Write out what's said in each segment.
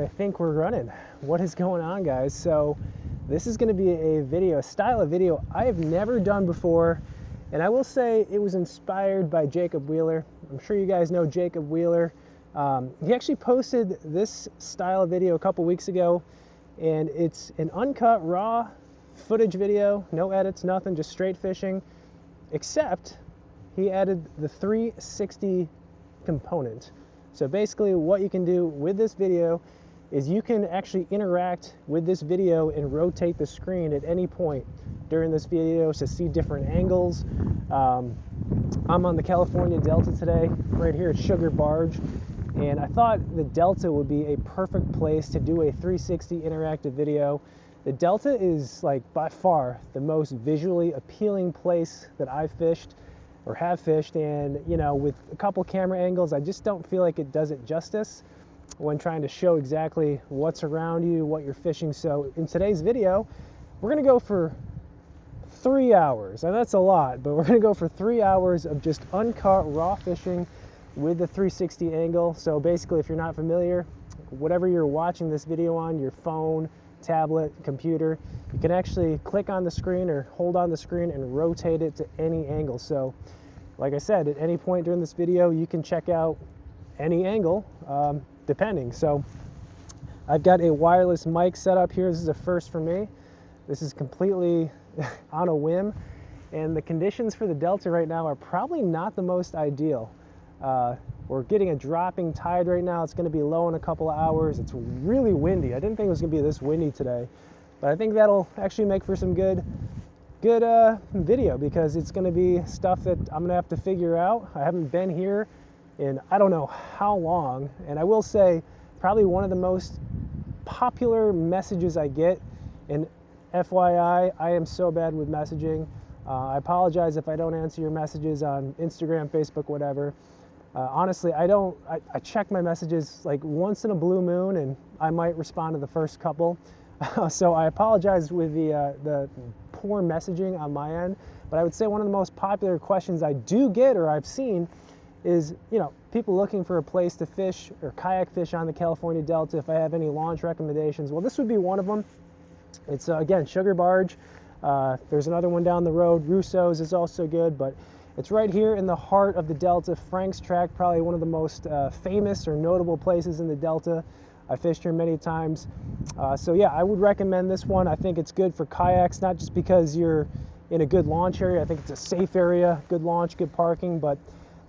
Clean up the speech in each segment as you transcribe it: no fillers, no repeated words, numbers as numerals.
I think we're running. What is going on, guys? So this is going to be a style of video I have never done before, and I will say it was inspired by Jacob Wheeler. I'm sure you guys know Jacob Wheeler. He actually posted this style of video a couple weeks ago, and it's an uncut raw footage video, no edits, nothing, just straight fishing, except he added the 360 component. So basically what you can do with this video is you can actually interact with this video and rotate the screen at any point during this video to see different angles. I'm on the California Delta today, right here at Sugar Barge, and I thought the Delta would be a perfect place to do a 360 interactive video. The Delta is like by far the most visually appealing place that I've fished or have fished, and you know, with a couple camera angles, I just don't feel like it does it justice when trying to show exactly what's around you, what you're fishing. So in today's video, we're gonna go for 3 hours, and that's a lot, but we're gonna go for 3 hours of just uncut raw fishing with the 360 angle. So basically, if you're not familiar, whatever you're watching this video on, your phone, tablet, computer, you can actually click on the screen or hold on the screen and rotate it to any angle. So like I said, at any point during this video, you can check out any angle, depending. So I've got a wireless mic set up here. This is a first for me. This is completely on a whim, and the conditions for the Delta right now are probably not the most ideal. We're getting a dropping tide right now. It's going to be low in a couple of hours. It's really windy. I didn't think it was going to be this windy today, but I think that'll actually make for some good video, because it's going to be stuff that I'm going to have to figure out. I haven't been here in I don't know how long, and I will say probably one of the most popular messages I get, and FYI, I am so bad with messaging. I apologize if I don't answer your messages on Instagram, Facebook, whatever. Honestly, I check my messages like once in a blue moon, and I might respond to the first couple. So I apologize with the poor messaging on my end, but I would say one of the most popular questions I do get, or I've seen, is, you know, people looking for a place to fish or kayak fish on the California Delta, if I have any launch recommendations. Well, this would be one of them. It's again, Sugar Barge. There's another one down the road. Russo's is also good, but it's right here in the heart of the Delta. Frank's Track, probably one of the most famous or notable places in the Delta. I fished here many times. So yeah, I would recommend this one. I think it's good for kayaks, not just because you're in a good launch area. I think it's a safe area, good launch, good parking, but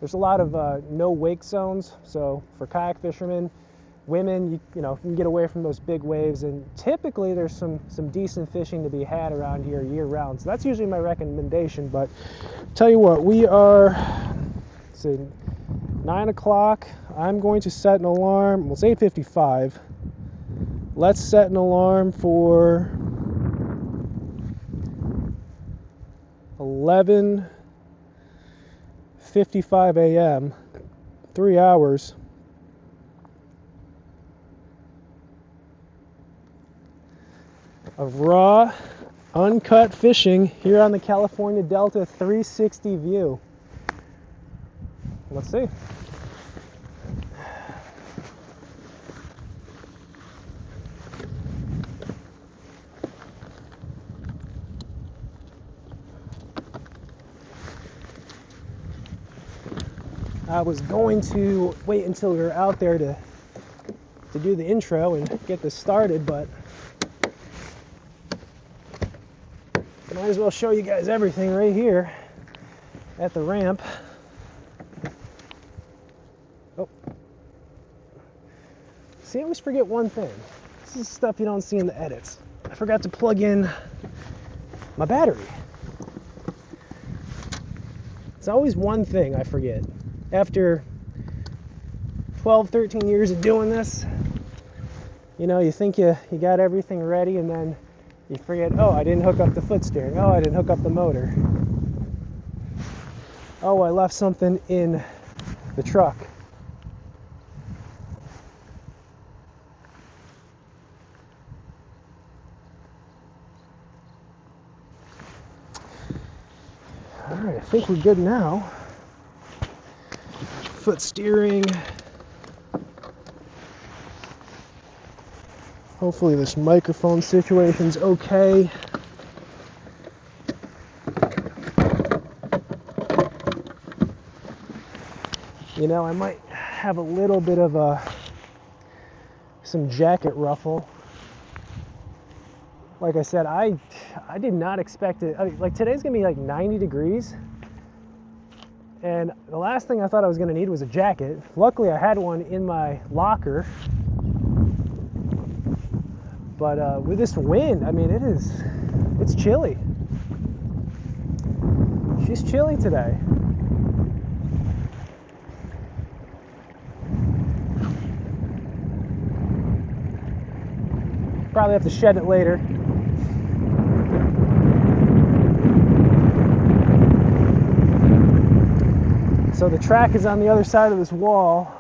there's a lot of no wake zones. So for kayak fishermen, women, you know, you can get away from those big waves, and typically there's some decent fishing to be had around here year round. So that's usually my recommendation. But tell you what, we are, let's see, 9 o'clock. I'm going to set an alarm. Well, it's 8:55. Let's set an alarm for 11:55 a.m. 3 hours. Of raw, uncut fishing here on the California Delta 360 view. Let's see. I was going to wait until we were out there to do the intro and get this started, but might as well show you guys everything right here at the ramp. Oh. See, I always forget one thing. This is stuff you don't see in the edits. I forgot to plug in my battery. It's always one thing I forget. After 12, 13 years of doing this, you know, you think you got everything ready, and then you forget, oh, I didn't hook up the foot steering. Oh, I didn't hook up the motor. Oh, I left something in the truck. All right, I think we're good now. Foot steering. Hopefully this microphone situation's okay. You know, I might have a little bit of some jacket ruffle. Like I said, I did not expect it. I mean, like today's gonna be like 90 degrees. And the last thing I thought I was gonna need was a jacket. Luckily I had one in my locker. But with this wind, I mean, it's chilly. She's chilly today. Probably have to shed it later. So the track is on the other side of this wall.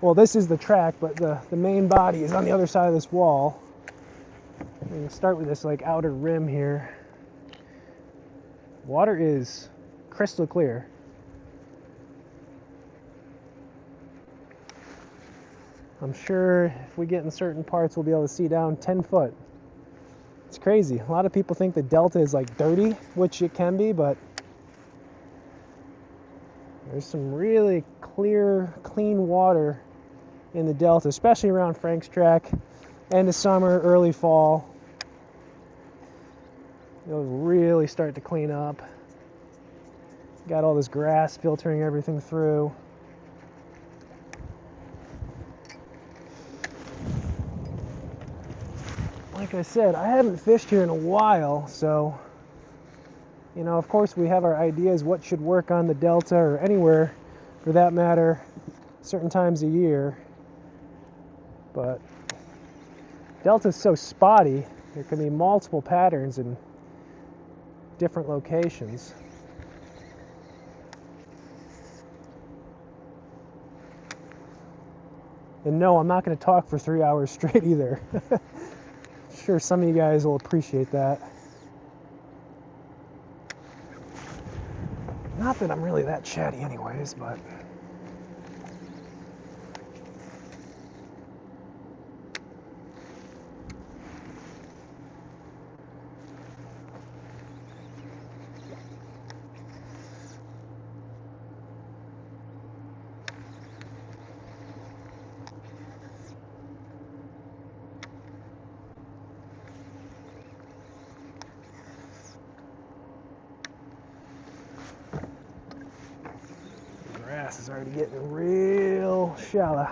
Well, this is the track, but the main body is on the other side of this wall. I'm going to start with this like outer rim here. Water is crystal clear. I'm sure if we get in certain parts, we'll be able to see down 10 foot. It's crazy. A lot of people think the delta is like dirty, which it can be, but there's some really clear, clean water in the delta, especially around Frank's track, end of summer, early fall. It'll really start to clean up. Got all this grass filtering everything through. Like I said, I haven't fished here in a while, so you know, of course we have our ideas what should work on the delta or anywhere for that matter certain times a year, but delta's so spotty, there can be multiple patterns in different locations. And no, I'm not going to talk for 3 hours straight either. Sure, some of you guys will appreciate that. Not that I'm really that chatty anyways, but is already getting real shallow.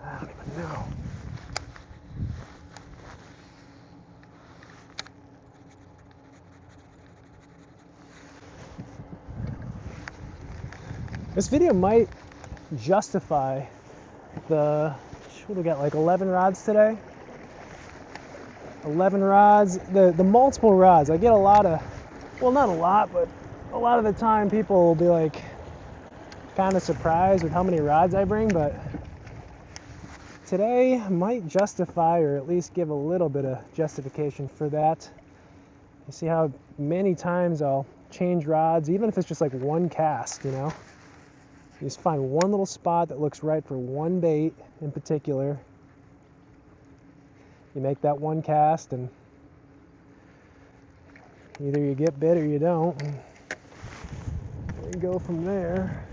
I don't even know. This video might justify the, what do we got, like 11 rods today? 11 rods, the multiple rods. I get a lot of, well, not a lot, but a lot of the time people will be like kind of surprised with how many rods I bring, but today might justify, or at least give a little bit of justification for that. You see how many times I'll change rods, even if it's just like one cast, you know? You just find one little spot that looks right for one bait in particular. You make that one cast and either you get bit or you don't. And you go from there.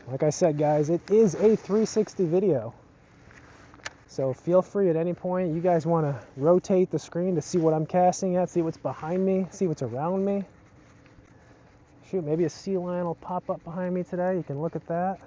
Like I said, guys, it is a 360 video. So feel free at any point. You guys want to rotate the screen to see what I'm casting at, see what's behind me, see what's around me. Shoot, maybe a sea lion will pop up behind me today. You can look at that.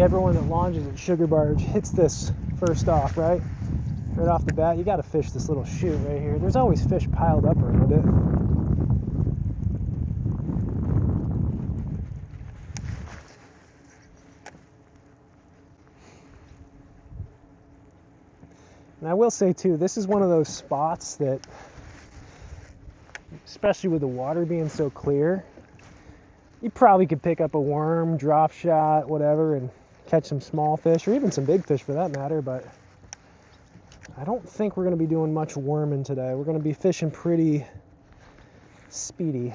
everyone that launches at Sugar Barge hits this first off, right? Right off the bat, you got to fish this little chute right here. There's always fish piled up around it. And I will say too, this is one of those spots that, especially with the water being so clear, you probably could pick up a worm, drop shot, whatever, and catch some small fish, or even some big fish for that matter, but I don't think we're going to be doing much worming today. We're going to be fishing pretty speedy.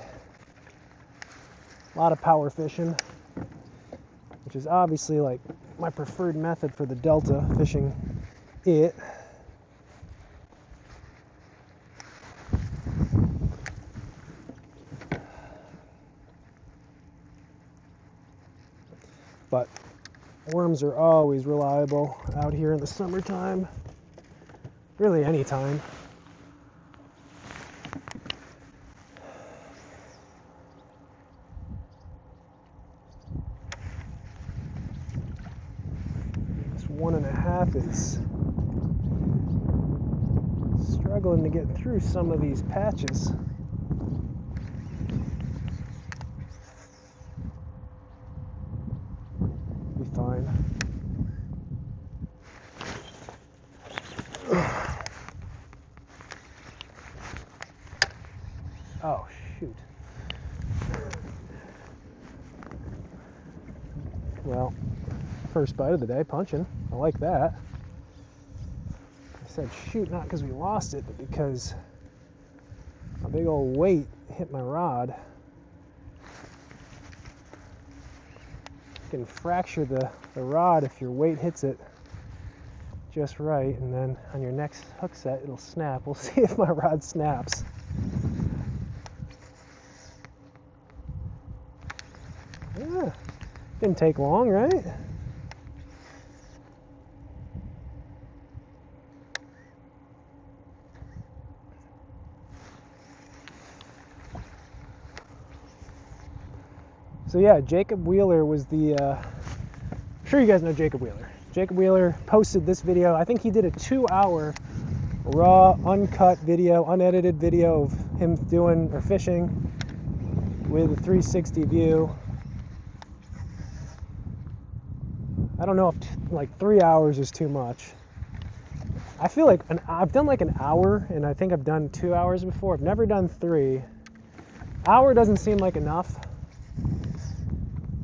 A lot of power fishing, which is obviously like my preferred method for the Delta, fishing it. But worms are always reliable out here in the summertime. Really any time. This 1.5 is struggling to get through some of these patches. Be fine. Oh, shoot. Well, first bite of the day, punching. I like that. I said shoot, not because we lost it, but because a big old weight hit my rod. You can fracture the rod if your weight hits it just right, and then on your next hook set, it'll snap. We'll see if my rod snaps. Yeah, didn't take long, right? So yeah, Jacob Wheeler was the, I'm sure you guys know Jacob Wheeler. Jacob Wheeler posted this video. I think he did a 2-hour raw, uncut video, unedited video of him doing or fishing with a 360 view. I don't know if like 3 hours is too much. I feel like I've done like an hour, and I think I've done 2 hours before. I've never done 3. Hour doesn't seem like enough.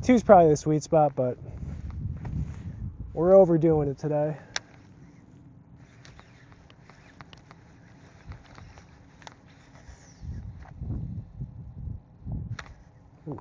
2's probably the sweet spot, but we're overdoing it today. Oof.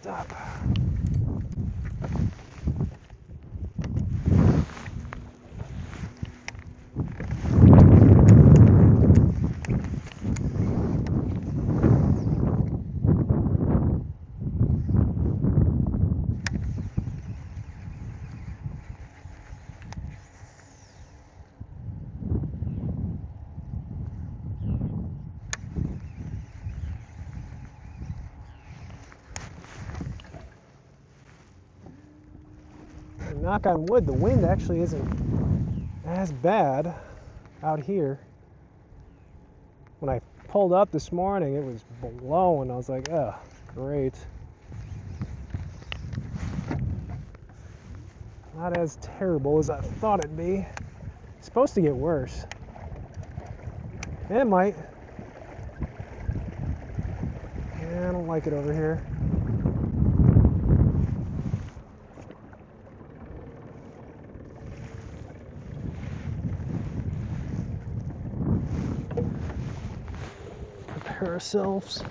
Stop. Knock on wood, the wind actually isn't as bad out here. When I pulled up this morning, it was blowing. I was like, oh, great. Not as terrible as I thought it'd be. It's supposed to get worse. And it might. Yeah, I don't like it over here. Prepare ourselves.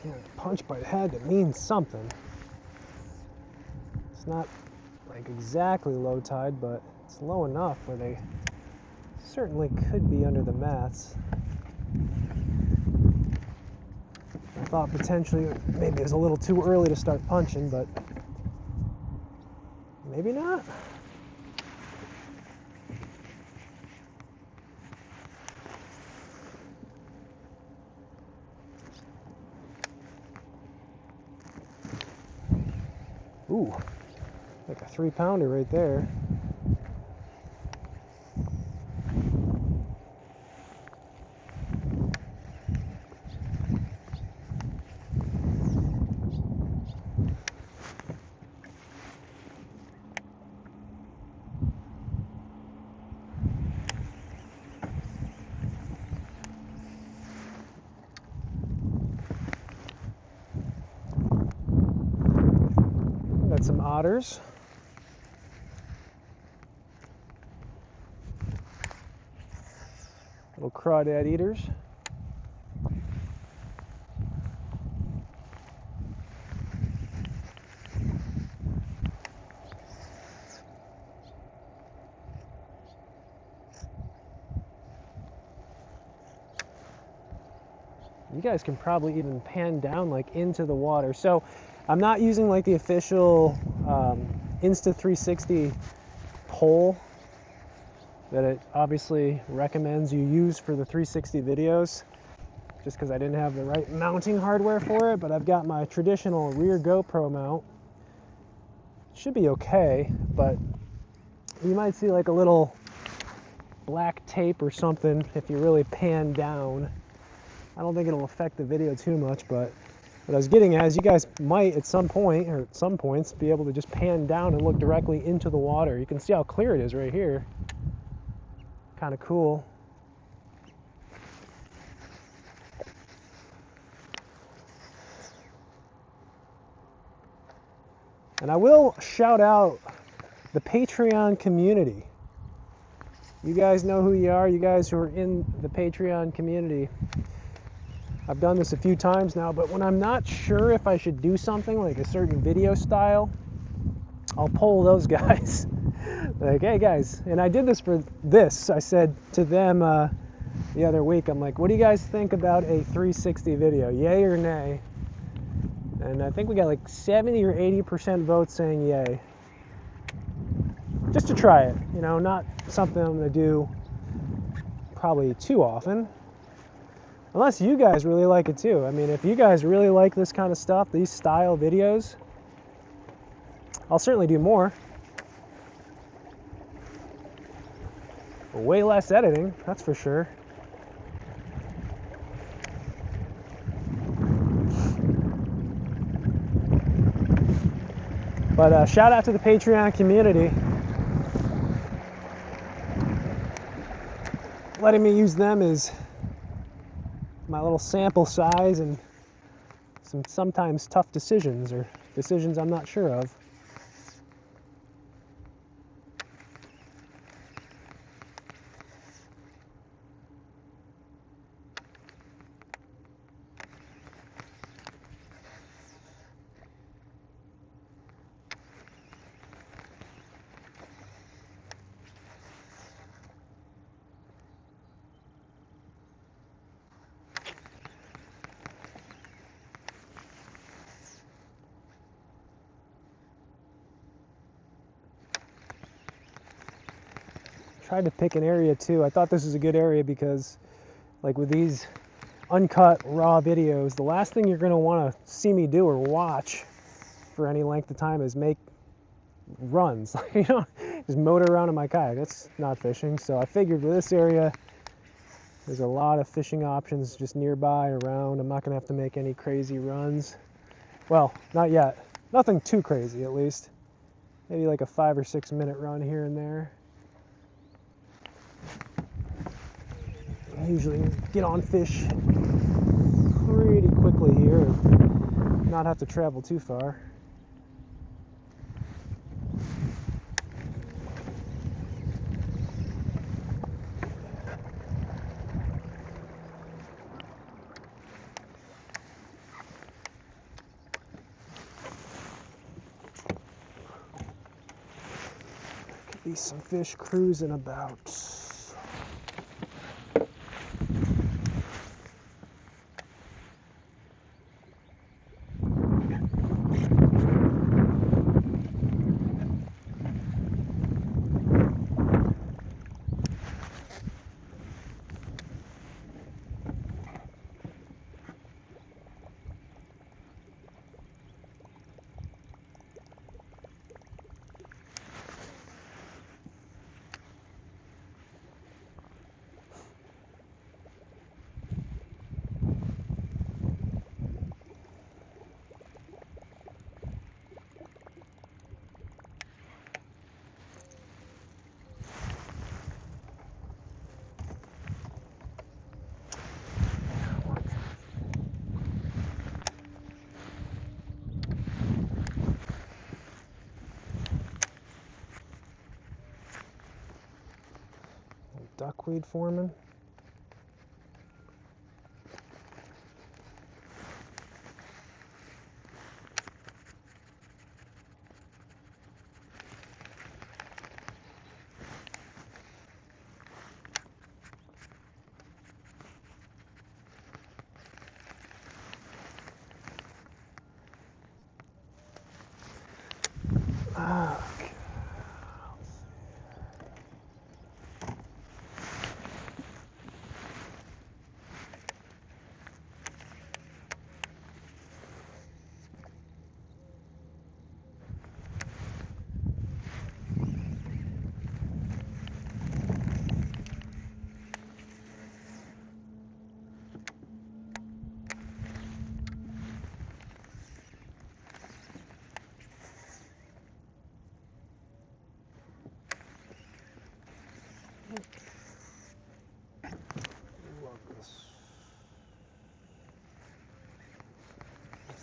Yeah, the punch bite had to mean something. It's not like exactly low tide, but it's low enough where they certainly could be under the mats. I thought potentially maybe it was a little too early to start punching, but maybe not. Ooh, like a 3-pounder right there. Got some otters. Little crawdad eaters. You guys can probably even pan down like into the water. So I'm not using like the official Insta360 pole that it obviously recommends you use for the 360 videos, just because I didn't have the right mounting hardware for it. But I've got my traditional rear GoPro mount. Should be okay, but you might see like a little black tape or something if you really pan down. I don't think it'll affect the video too much, but What I was getting at is you guys might at some point, or at some points, be able to just pan down and look directly into the water. You can see how clear it is right here. Kind of cool. And I will shout out the Patreon community. You guys know who you are, you guys who are in the Patreon community. I've done this a few times now, but when I'm not sure if I should do something like a certain video style, I'll poll those guys. Like, hey guys, and I did this for this. I said to them the other week, I'm like, what do you guys think about a 360 video? Yay or nay? And I think we got like 70 or 80% votes saying yay. Just to try it, you know, not something I'm going to do probably too often. Unless you guys really like it too. I mean, if you guys really like this kind of stuff, these style videos, I'll certainly do more. Way less editing, that's for sure. But shout out to the Patreon community. Letting me use them as my little sample size and some sometimes tough decisions, or decisions I'm not sure of. Tried to pick an area too. I thought this was a good area because, like with these uncut raw videos, the last thing you're going to want to see me do or watch for any length of time is make runs. You know, just motor around in my kayak. That's not fishing. So I figured with this area, there's a lot of fishing options just nearby, around. I'm not going to have to make any crazy runs. Well, not yet. Nothing too crazy, at least. Maybe like a 5 or 6 minute run here and there. I usually get on fish pretty quickly here and not have to travel too far. Could be some fish cruising about. Duckweed forming.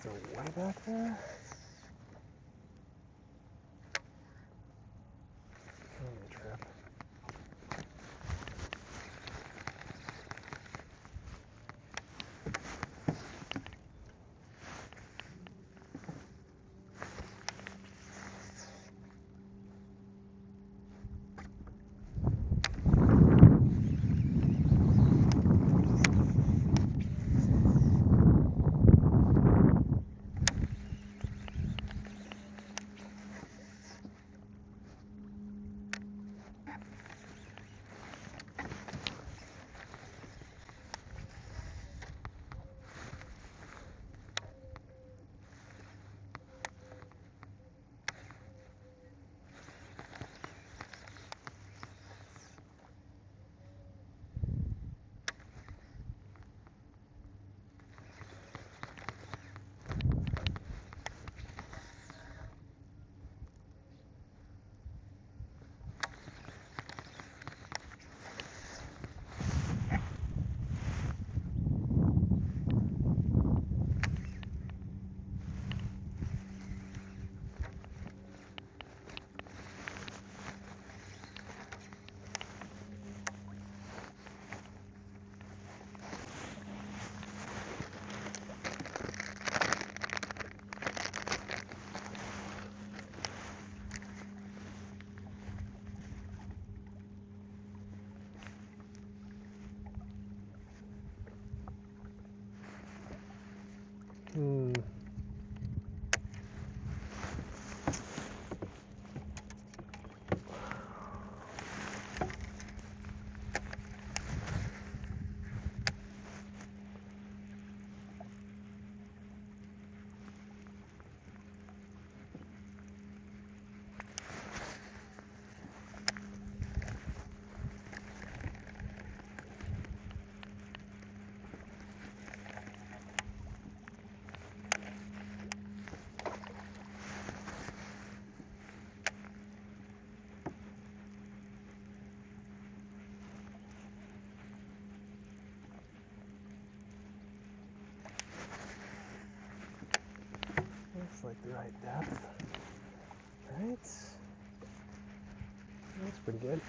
Still way back there. Let me trip. Looks like the right depth. Right. That's pretty good.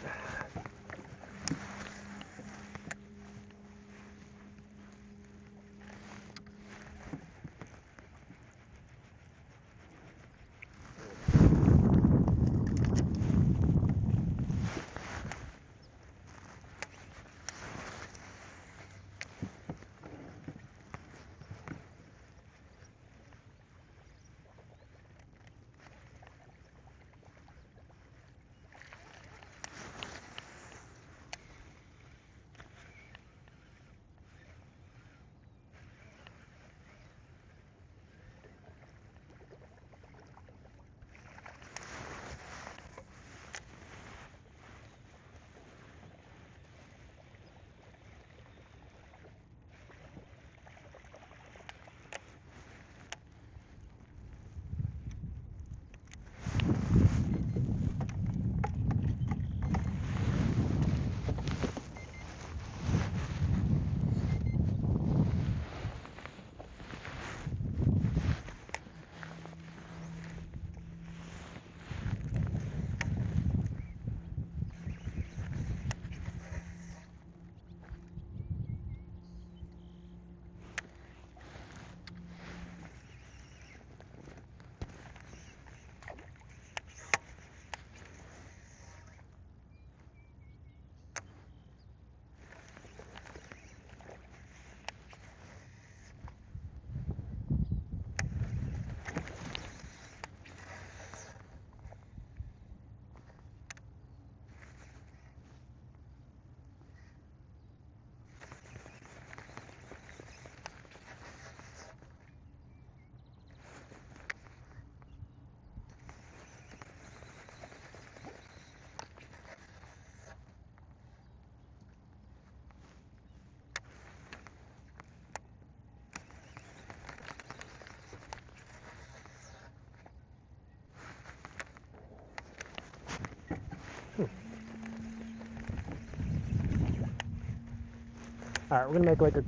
All right, we're gonna make like a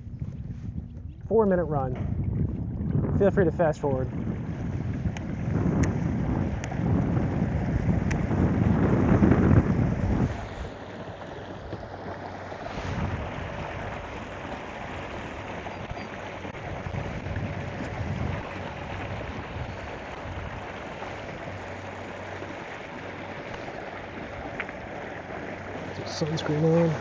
4-minute run. Feel free to fast forward. Sunscreen on.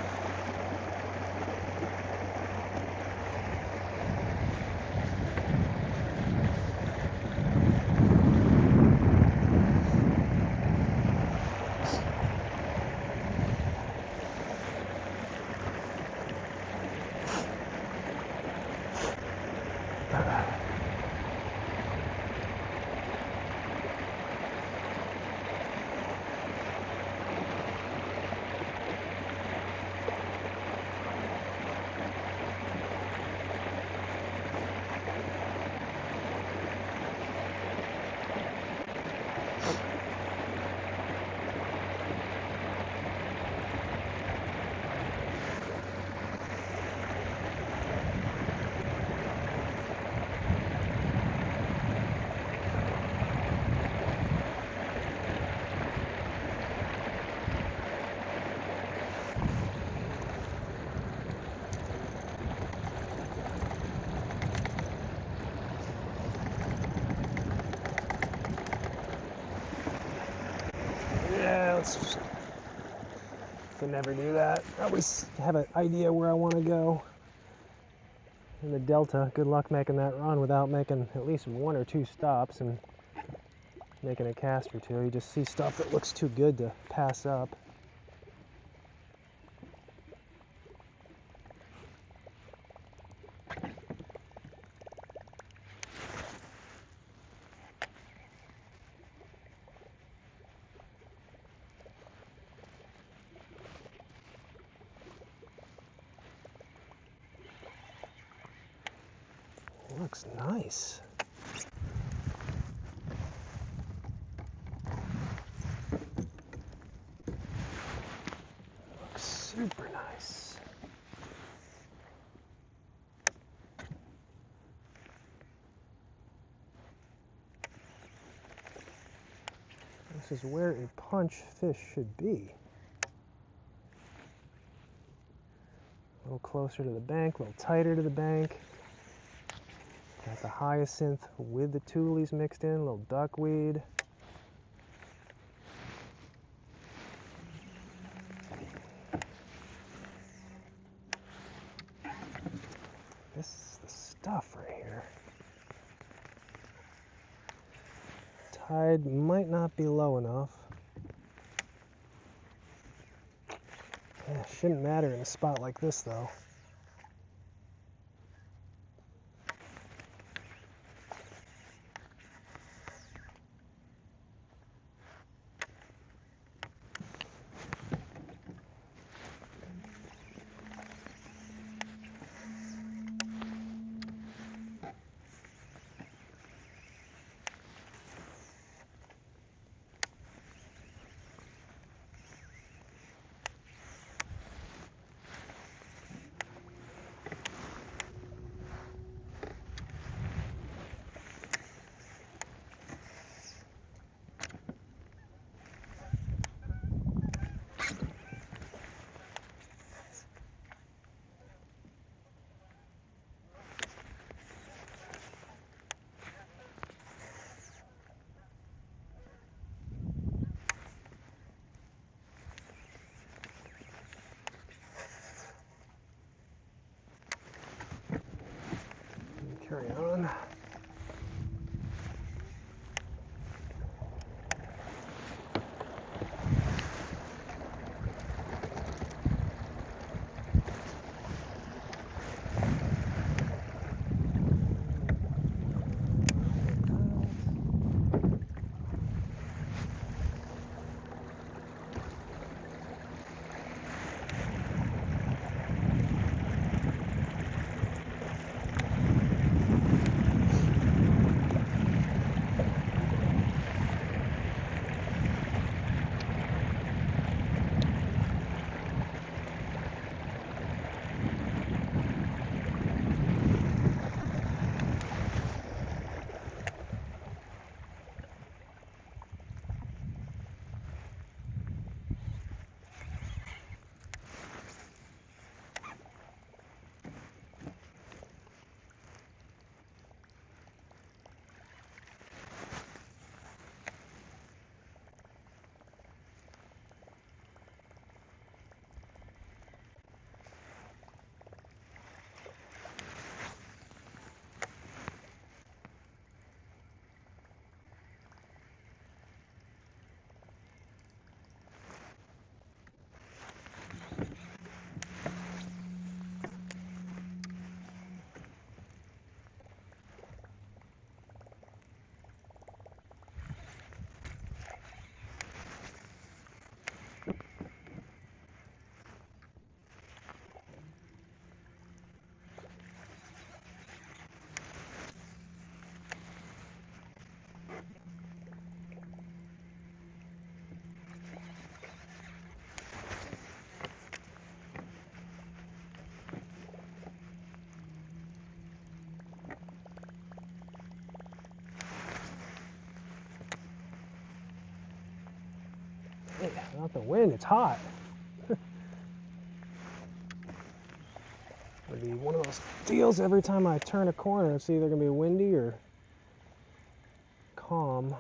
Can never do that. I always have an idea where I want to go in the delta. Good luck making that run without making at least 1 or 2 stops and making a cast or two. You just see stuff that looks too good to pass up. Looks nice. Looks super nice. This is where a punch fish should be. A little closer to the bank, a little tighter to the bank. Got the hyacinth with the tules mixed in, a little duckweed. This is the stuff right here. Tide might not be low enough. Yeah, shouldn't matter in a spot like this though. Not the wind, it's hot. It'll be one of those deals every time I turn a corner, it's either gonna be windy or calm.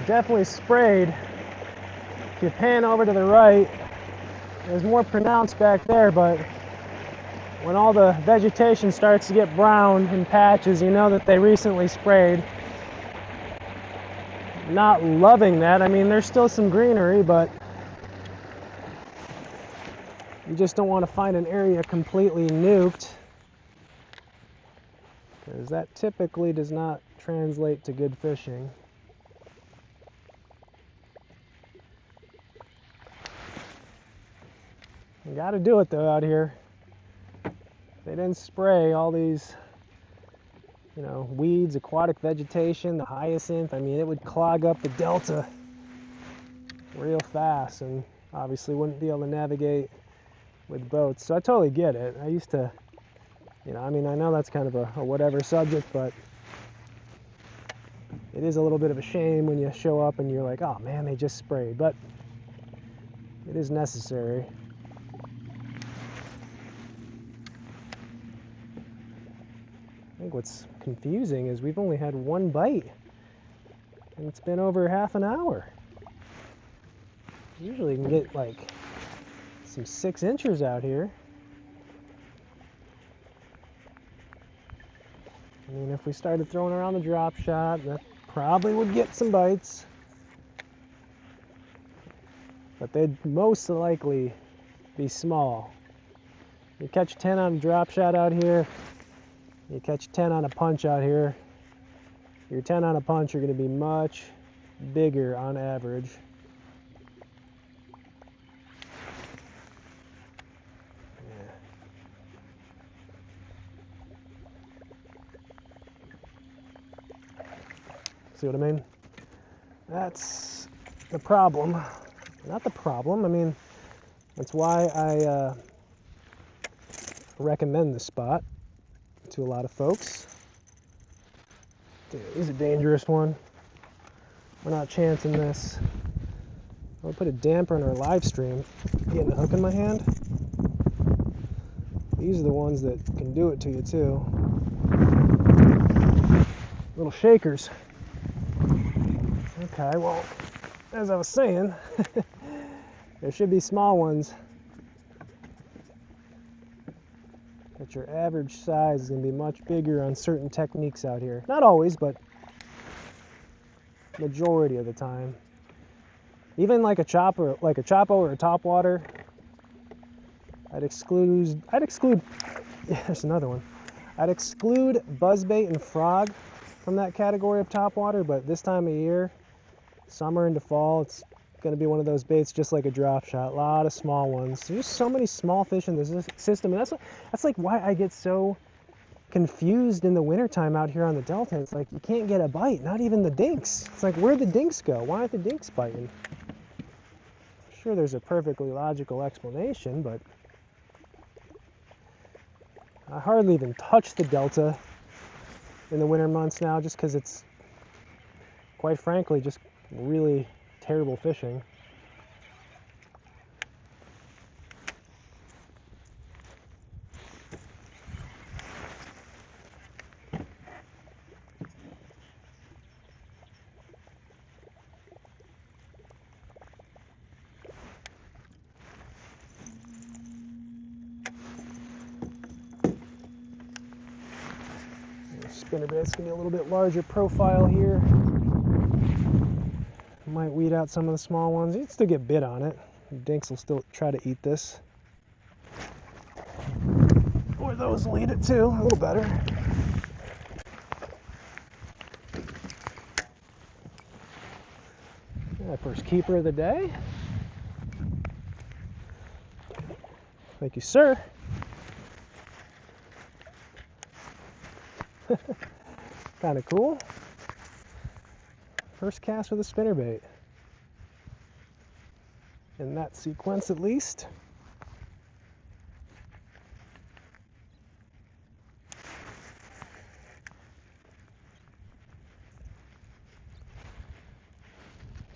Definitely sprayed. If you pan over to the right, it was more pronounced back there, but when all the vegetation starts to get brown in patches, you know that they recently sprayed. Not loving that. I mean, there's still some greenery, but you just don't want to find an area completely nuked, because that typically does not translate to good fishing. You got to do it though out here. They didn't spray all these, weeds, aquatic vegetation, the hyacinth. I mean, it would clog up the delta real fast, and obviously wouldn't be able to navigate with boats. So I totally get it. I used to, I know that's kind of a whatever subject, but it is a little bit of a shame when you show up and you're like, oh man, they just sprayed. But it is necessary. I think what's confusing is we've only had one bite, and it's been over half an hour. Usually you can get like some 6 inchers out here. I mean, if we started throwing around the drop shot, that probably would get some bites. But they'd most likely be small. You catch 10 on a drop shot out here, you catch 10 on a punch out here, your 10 on a punch are going to be much bigger on average. See what I mean? That's the problem. Not the problem, I mean, that's why I recommend this spot to a lot of folks. Dude, this is a dangerous one. We're not chancing this. I'll put a damper on our live stream. Getting a hook in my hand. These are the ones that can do it to you too. Little shakers. Okay, well, as I was saying, there should be small ones. But your average size is going to be much bigger on certain techniques out here. Not always, but majority of the time. Even like a choppo or a topwater, I'd exclude, yeah, there's another one. I'd exclude buzzbait and frog from that category of topwater, but this time of year, summer into fall, it's going to be one of those baits just like a drop shot. A lot of small ones. There's so many small fish in this system, and that's like why I get so confused in the wintertime out here on the Delta. It's like you can't get a bite, not even the dinks. It's like, where'd the dinks go? Why aren't the dinks biting? I'm sure there's a perfectly logical explanation, but I hardly even touch the Delta in the winter months now just because it's, quite frankly, just really terrible fishing. Spinnerbait's gonna be a little bit larger profile here. Might weed out some of the small ones. You can still get bit on it. Dinks will still try to eat this. Or those will eat it too, a little better. Yeah, first keeper of the day. Thank you, sir. Kind of cool. First cast with a spinnerbait. In that sequence, at least.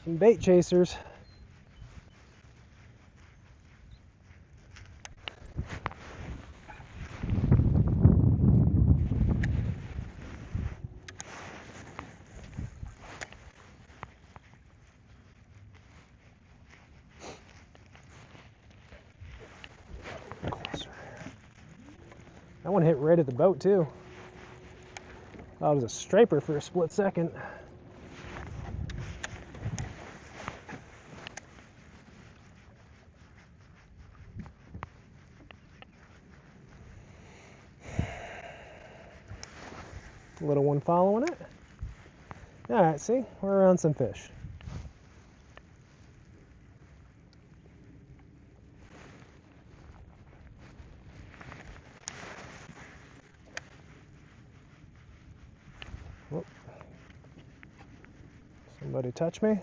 Some bait chasers. That one hit right at the boat too. That was a striper for a split second. Little one following it. All right, see, we're around some fish. Whoop. Somebody touch me.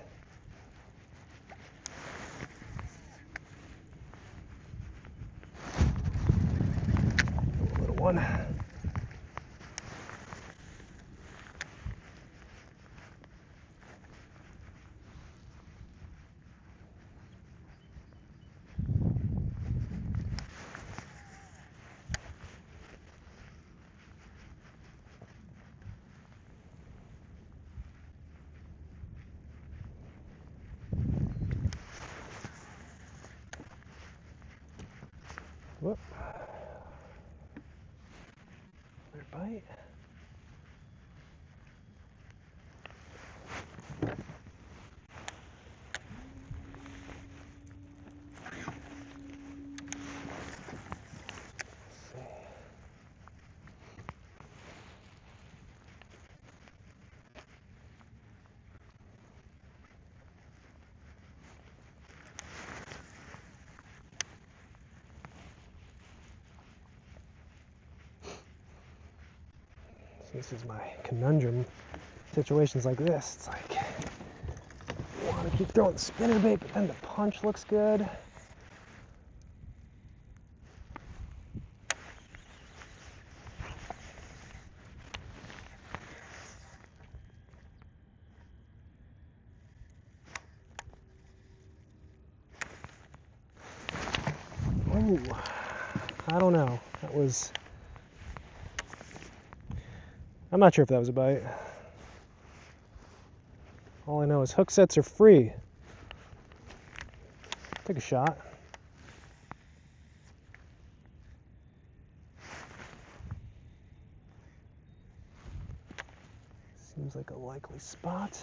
Little one. Whoop. Another bite. This is my conundrum. situations like this, it's like you want to keep throwing the spinnerbait, but then the punch looks good. Ooh, I don't know. I'm not sure if that was a bite. All I know is hook sets are free. Take a shot. Seems like a likely spot.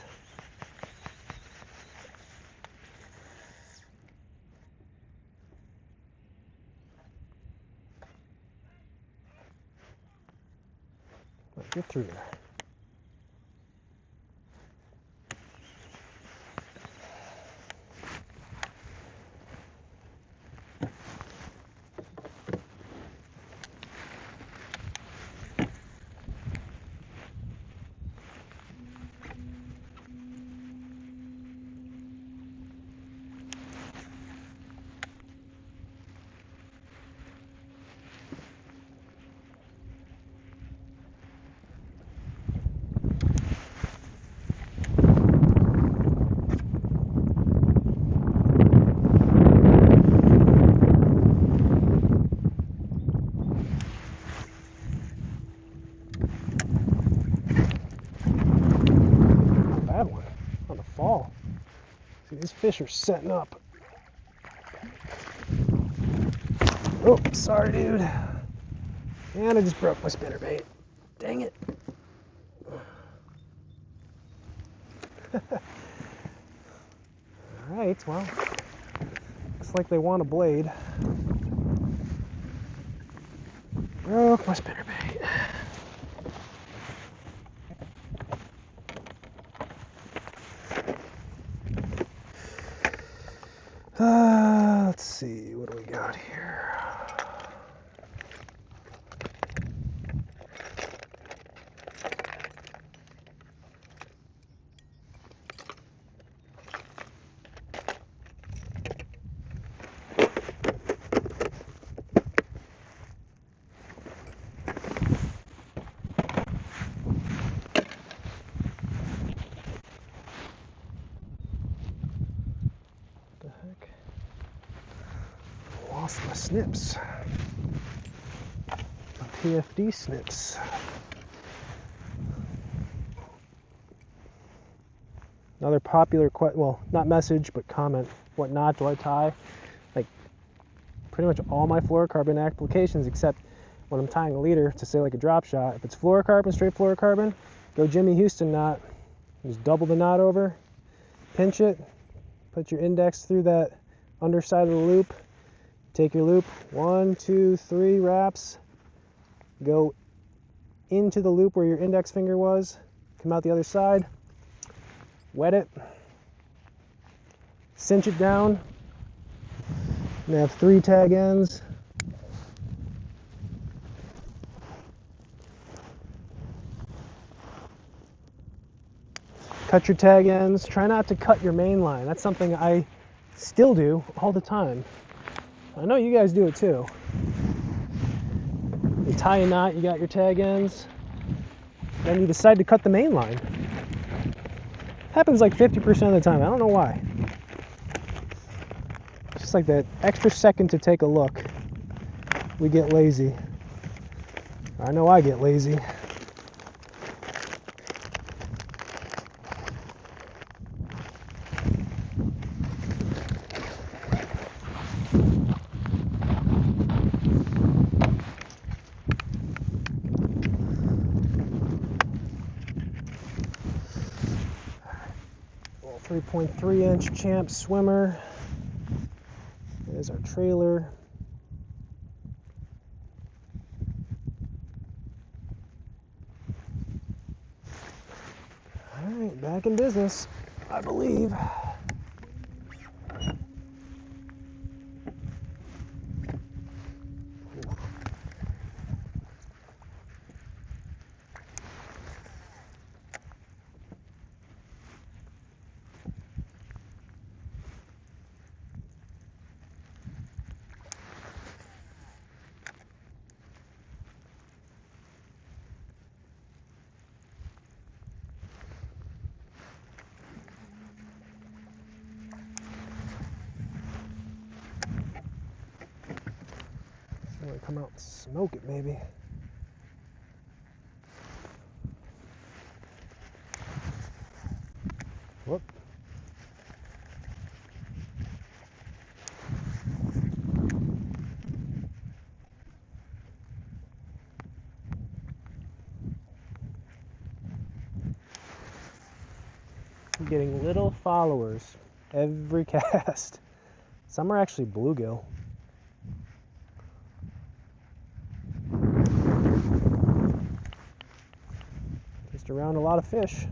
Might get through there. These fish are setting up. Oh, sorry, dude. And I just broke my spinnerbait. Dang it. Alright, well, looks like they want a blade. Broke my spinnerbait. Let's see, what do we got here? Lost my snips. My PFD snips. Another popular, well, not message, but comment. What knot do I tie? Like, pretty much all my fluorocarbon applications, except when I'm tying a leader to say like a drop shot. If it's fluorocarbon, straight fluorocarbon, go Jimmy Houston knot. Just double the knot over, pinch it, put your index through that underside of the loop. Take your loop, 1, 2, 3 wraps, go into the loop where your index finger was, come out the other side, wet it, cinch it down, and have 3 tag ends. Cut your tag ends. Try not to cut your main line. That's something I still do all the time. I know you guys do it too. You tie a knot, you got your tag ends, then you decide to cut the main line. Happens like 50% of the time. I don't know why. Just like that extra second to take a look. We get lazy. I know I get lazy. Little 3.3-inch Champ swimmer. There's our trailer. All right, back in business, I believe. I'm gonna come out and smoke it maybe. Whoop. I'm getting little followers every cast. Some are actually bluegill. Just around a lot of fish.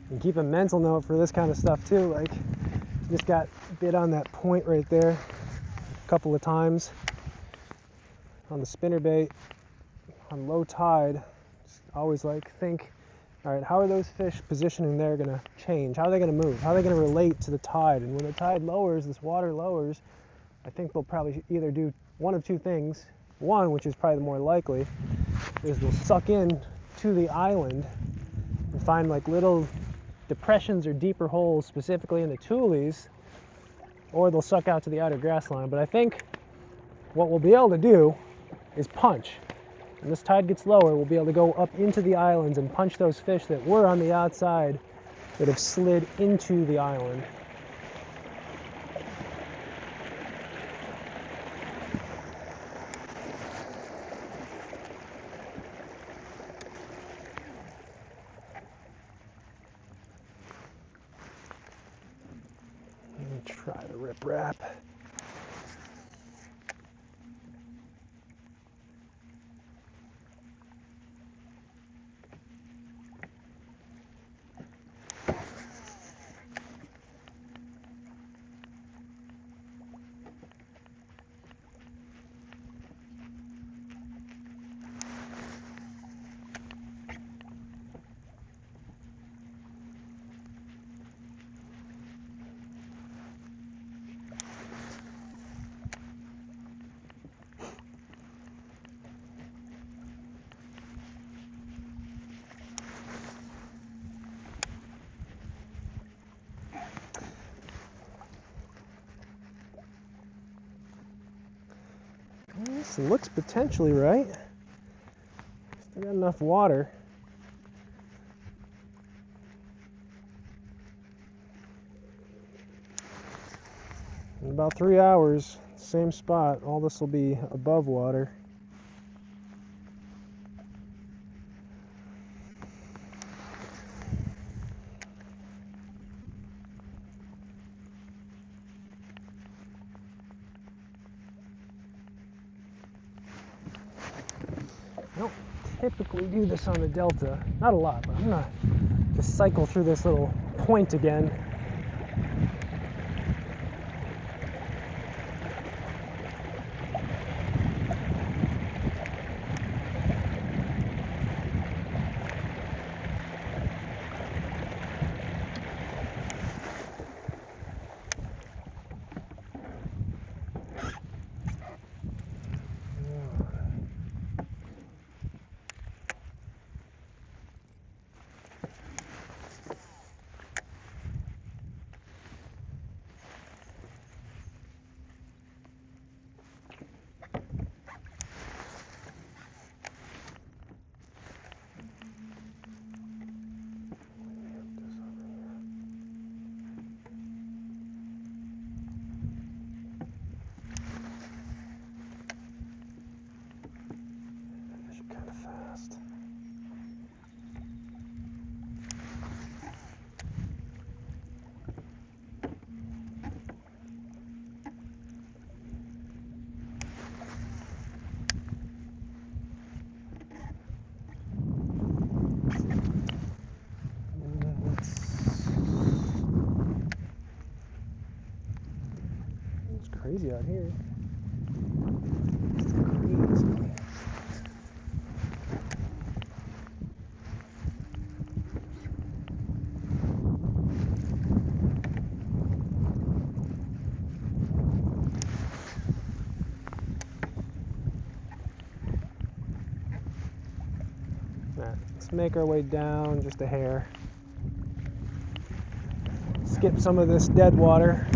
And keep a mental note for this kind of stuff too, like just got bit on that point right there a couple of times on the spinnerbait on low tide. Just always like think, all right, how are those fish positioning there going to change? How are they going to move? How are they going to relate to the tide? And when the tide lowers, this water lowers, I think they'll probably either do one of two things. One, which is probably the more likely, is they'll suck in to the island and find like little depressions or deeper holes, specifically in the tules, or they'll suck out to the outer grass line. But I think what we'll be able to do is punch. When this tide gets lower, we'll be able to go up into the islands and punch those fish that were on the outside that have slid into the island. Try the rip wrap. This looks potentially right. Still got enough water. In about 3 hours, same spot, all this will be above water. I don't typically do this on the delta, not a lot, but I'm gonna just cycle through this little point again. see out here. Let's make our way down just a hair. Skip some of this dead water.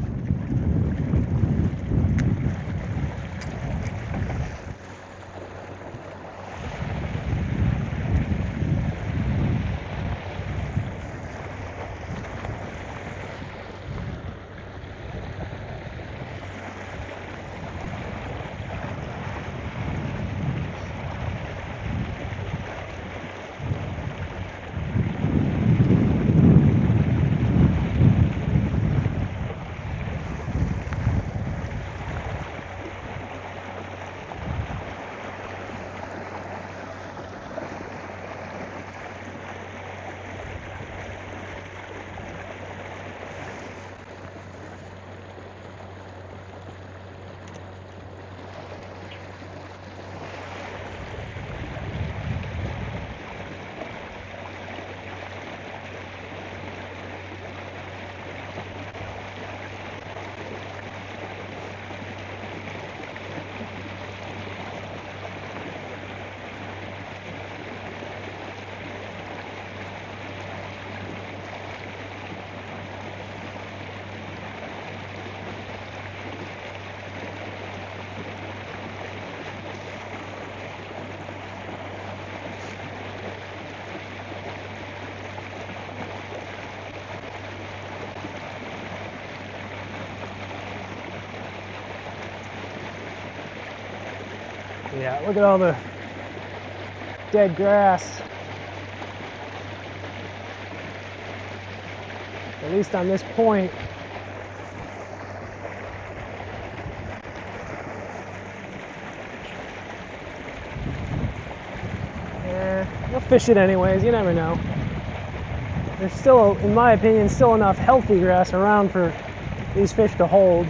Yeah, look at all the dead grass. At least on this point. We'll fish it anyways, you never know. There's still, in my opinion, still enough healthy grass around for these fish to hold.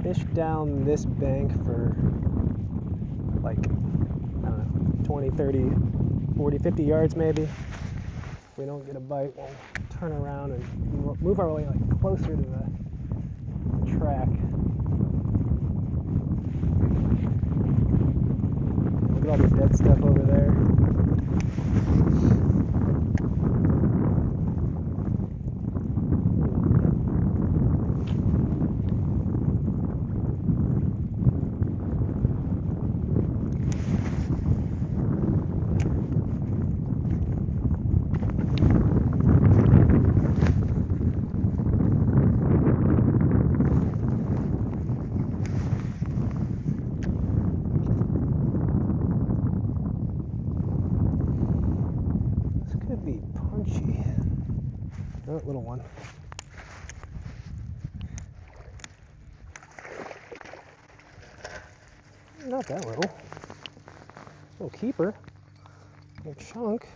Fish down this bank for like, I don't know, 20, 30, 40, 50 yards maybe. If we don't get a bite, we'll turn around and move our way like closer to the track. Look at all this dead stuff over there. Oh, little one. Not that little. Little keeper. Little chunk.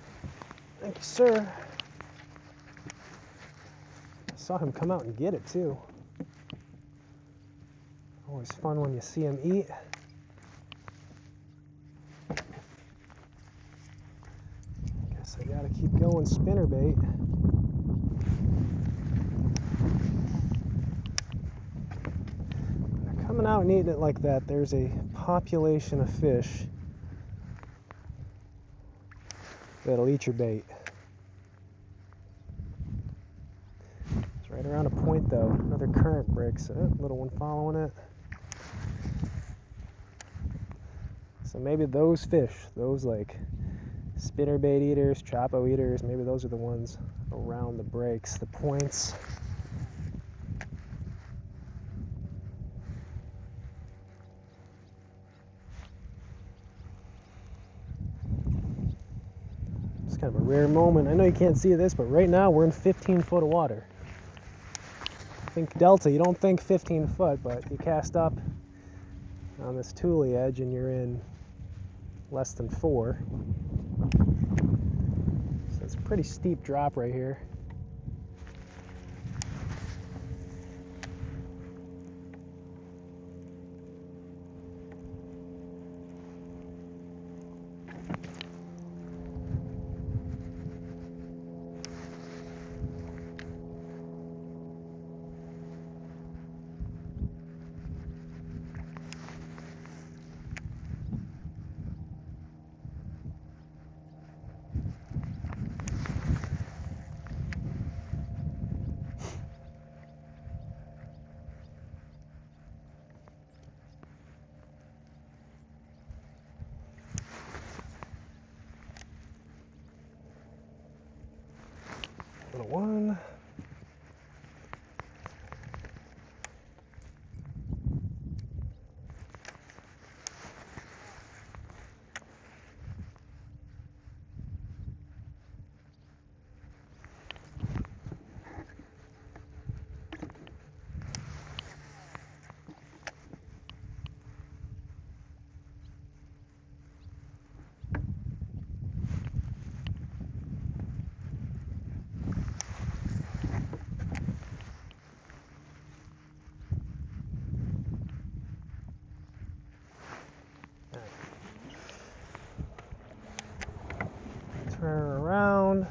Thank you, sir. I saw him come out and get it too. Always fun when you see him eat. Guess I gotta keep going spinnerbait. Coming out and eating it like that, there's a population of fish that'll eat your bait. It's right around a point though. Another current breaks. Little one following it. So maybe those fish, those like spinnerbait eaters, choppo eaters, maybe those are the ones around the breaks, the points. It's kind of a rare moment. I know you can't see this, but right now we're in 15 foot of water. Think delta, you don't think 15 foot, but you cast up on this tule edge and you're in less than 4. So it's a pretty steep drop right here. Little one. Turn her around.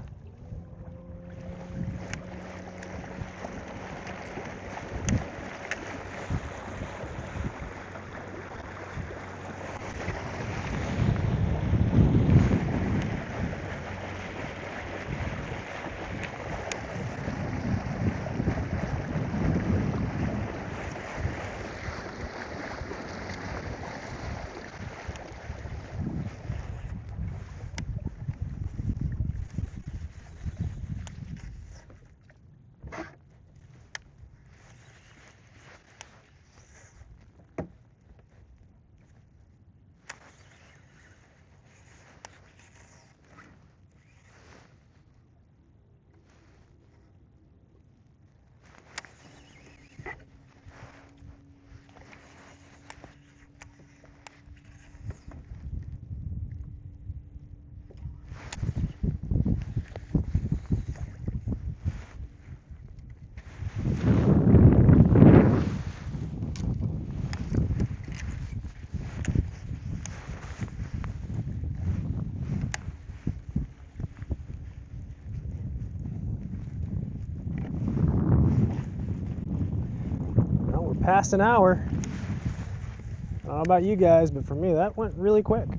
Past an hour. I don't know about you guys, but for me that went really quick.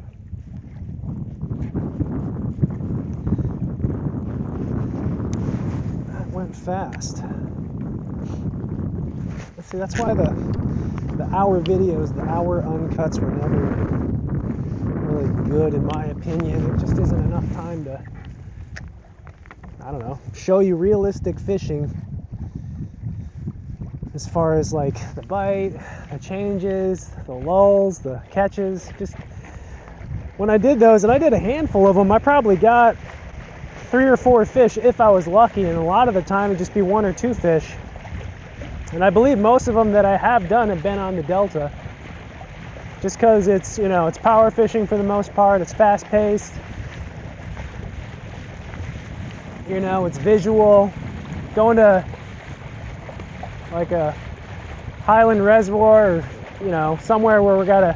That went fast. Let's see, that's why the hour videos, the hour uncuts were never really good in my opinion. It just isn't enough time to, I don't know, show you realistic fishing. As far as like the bite, the changes, the lulls, the catches, just when I did those, and I did a handful of them, I probably got 3 or 4 fish if I was lucky, and a lot of the time it'd just be 1 or 2 fish. And I believe most of them that I have done have been on the delta, just because it's, you know, it's power fishing for the most part, it's fast paced, you know, it's visual. Going to like a Highland reservoir, or, you know, somewhere where we gotta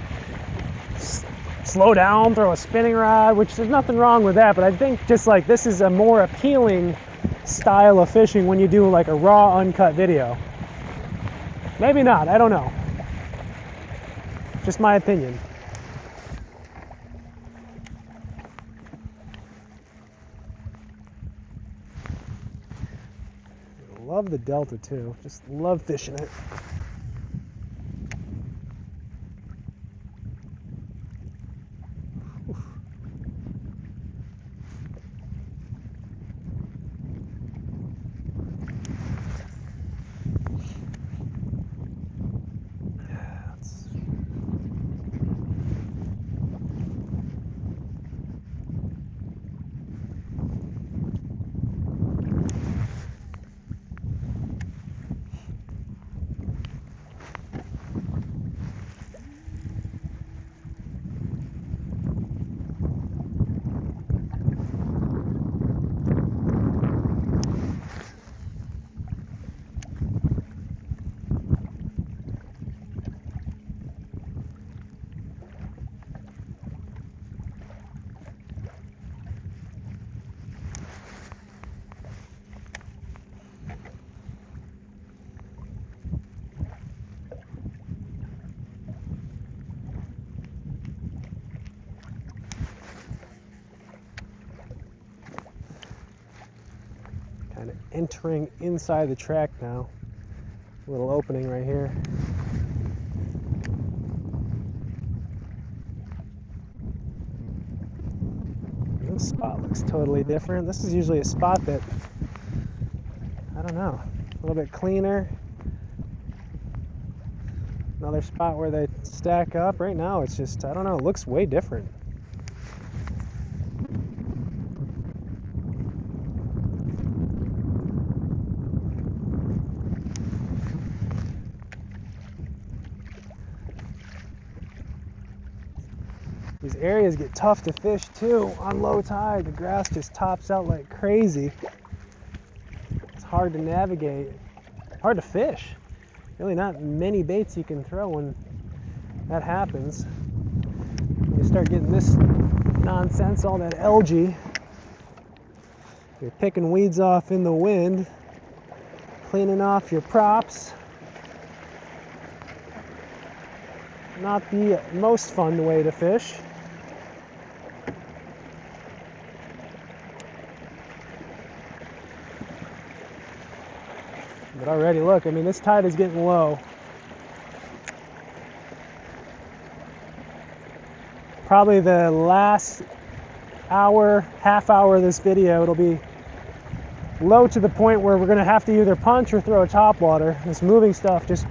slow down, throw a spinning rod, which there's nothing wrong with that, but I think just like this is a more appealing style of fishing when you do like a raw uncut video. Maybe not, I don't know. Just my opinion. Love the delta too, just love fishing it. entering inside the track now. Little opening right here. This spot looks totally different. This is usually a spot that, I don't know, a little bit cleaner. Another spot where they stack up. Right now it's just, I don't know, it looks way different. These areas get tough to fish too on low tide. The grass just tops out like crazy. It's hard to navigate, hard to fish. Really not many baits you can throw when that happens. When you start getting this nonsense, all that algae, you're picking weeds off in the wind, cleaning off your props. Not the most fun way to fish. But already, look, I mean, this tide is getting low. Probably the last hour, half hour of this video, it'll be low to the point where we're gonna have to either punch or throw a topwater. This moving stuff, just,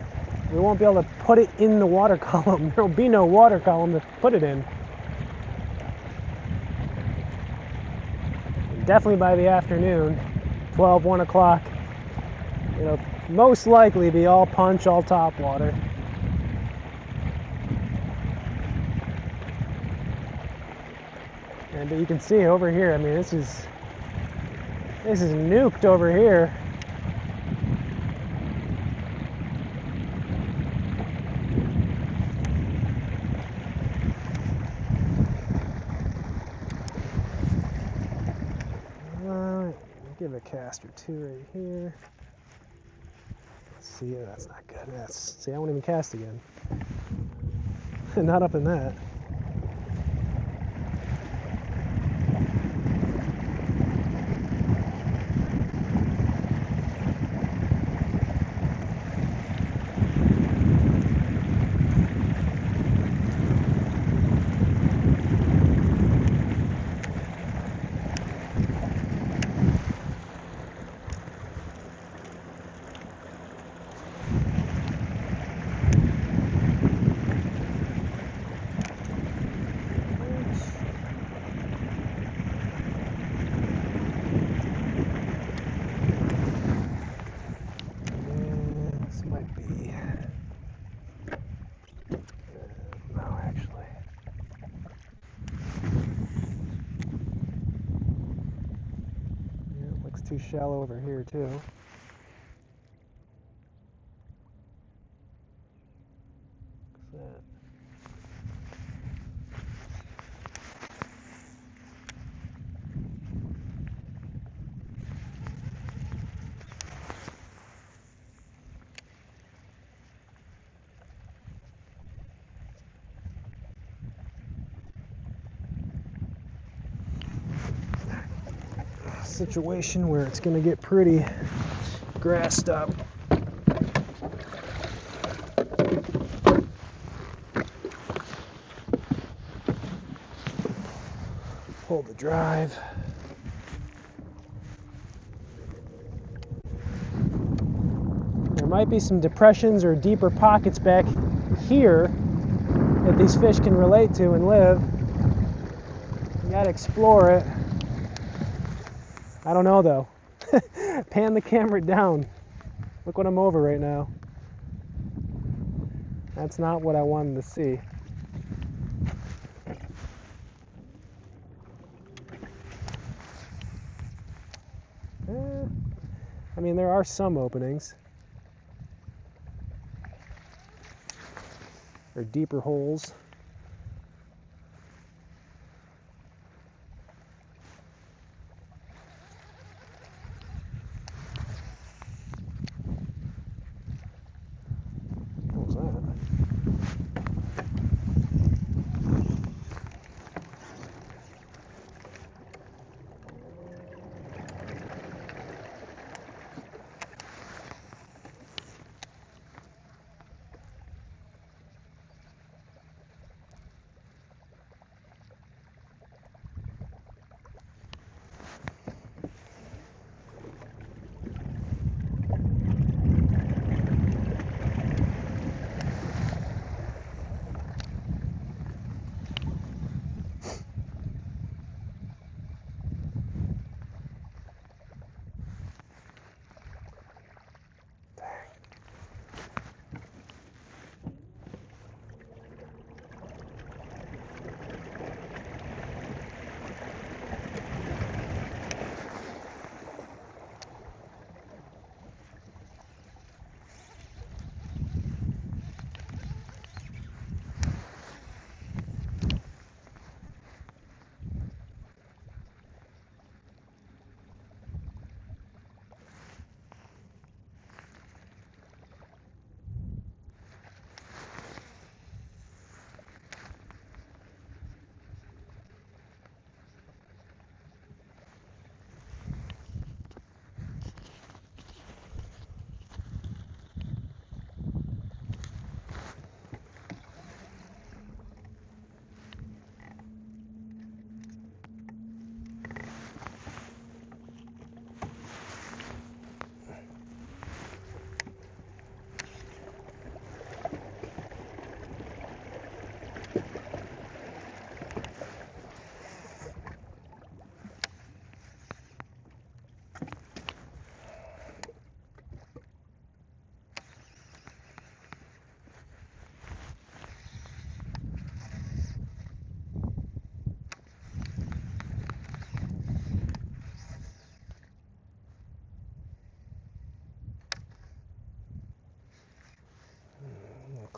we won't be able to put it in the water column. There'll be no water column to put it in. Definitely by the afternoon, 12, 1 o'clock, it'll most likely be all punch, all topwater. And but you can see over here, I mean, this is nuked over here. Give a cast or two right here. See, that's not good. See, I won't even cast again. Not up in that. Too shallow over here too. What's that? Situation where it's going to get pretty grassed up. Pull the drive. There might be some depressions or deeper pockets back here that these fish can relate to and live. You gotta explore it. I don't know though. Pan the camera down. Look what I'm over right now. That's not what I wanted to see. I mean, there are some openings. Or deeper holes.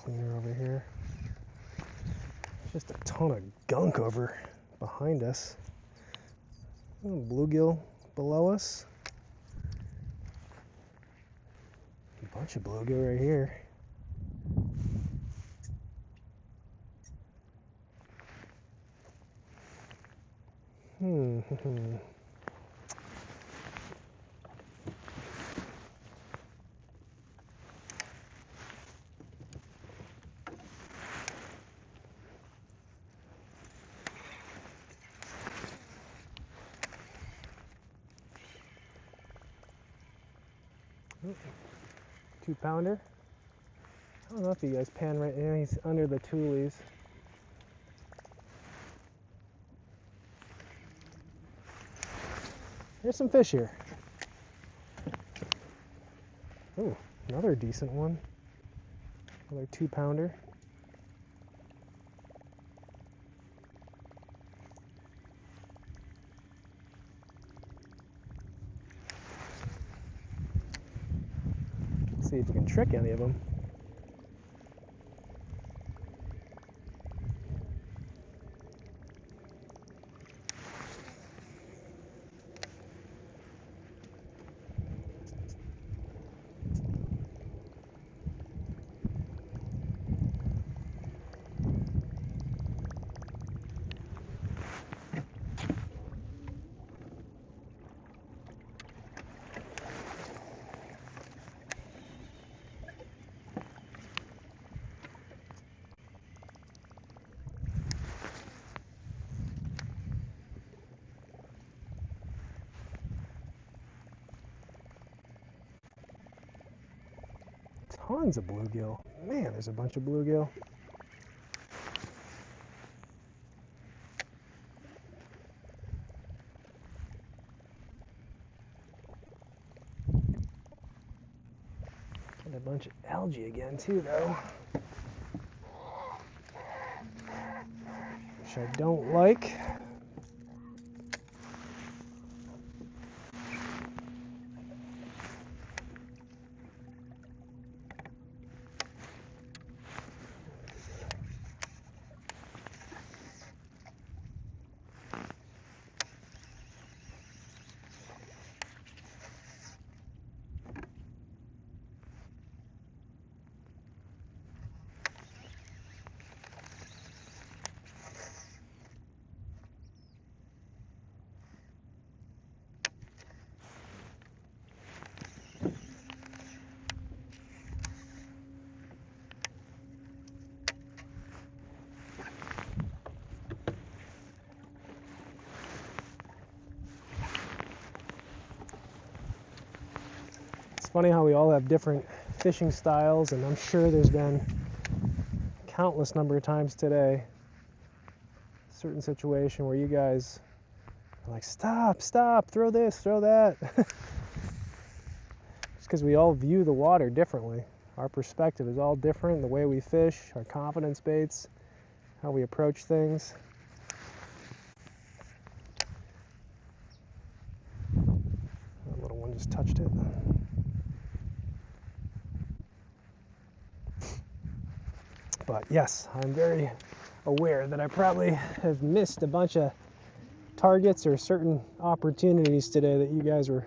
cleaner over here. Just a ton of gunk over behind us. Bluegill below us. A bunch of bluegill right here. Oh, 2-pounder. I don't know if you guys pan right now. He's under the tules. There's some fish here. Oh, another decent one. Another 2-pounder. See if we can trick any of them. Tons of bluegill. Man, there's a bunch of bluegill. And a bunch of algae again too, though. Which I don't like. Funny how we all have different fishing styles, and I'm sure there's been countless number of times today a certain situation where you guys are like, stop, throw this, throw that. Just because we all view the water differently. Our perspective is all different, the way we fish, our confidence baits, how we approach things. That little one just touched it. But yes, I'm very aware that I probably have missed a bunch of targets or certain opportunities today that you guys were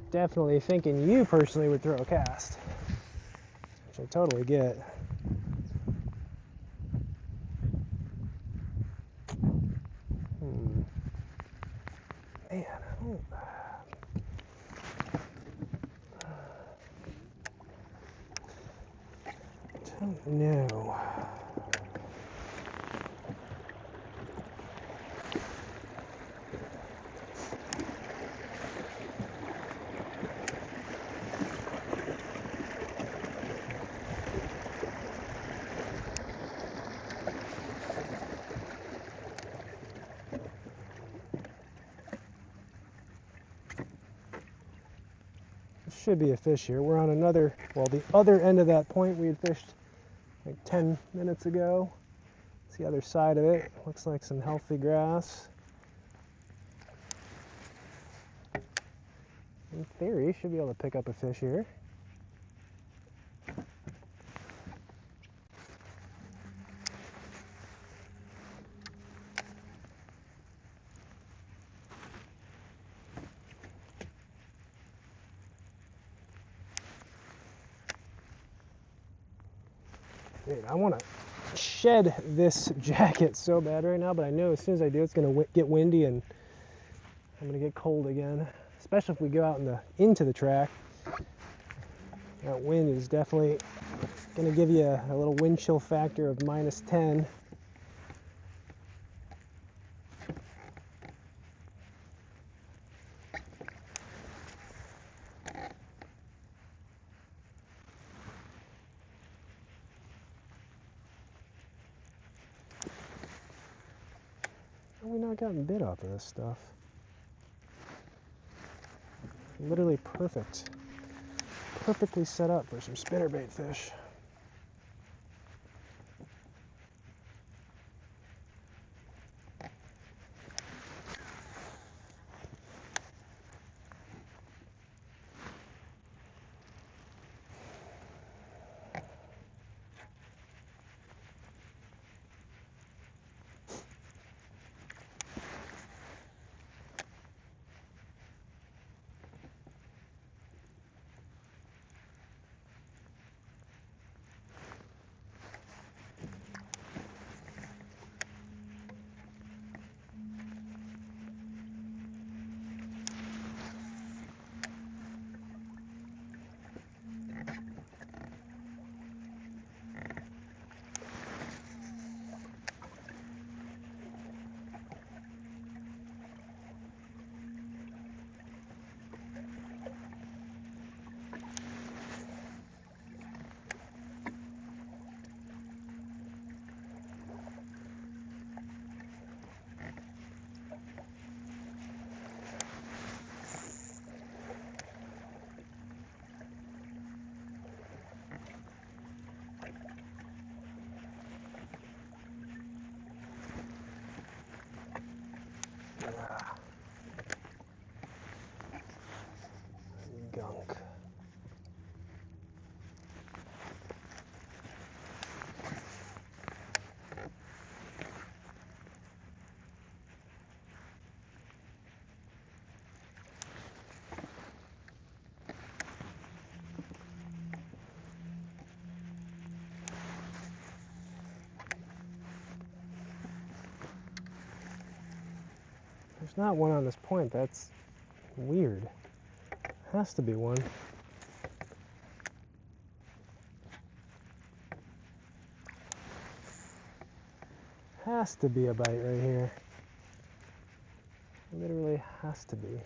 definitely thinking you personally would throw a cast, which I totally get. Man, I don't know. Should be a fish here. We're on another, well, the other end of that point we had fished like 10 minutes ago. It's the other side of it. Looks like some healthy grass. In theory, should be able to pick up a fish here. Dude, I want to shed this jacket so bad right now, but I know as soon as I do, it's going to get windy and I'm going to get cold again, especially if we go out into the track. That wind is definitely going to give you a little wind chill factor of -10. How have we not gotten bit off of this stuff? Literally perfect. Perfectly set up for some spinnerbait fish. Gunk. There's not one on this point. That's weird. Has to be one. Has to be a bite right here. Literally has to be.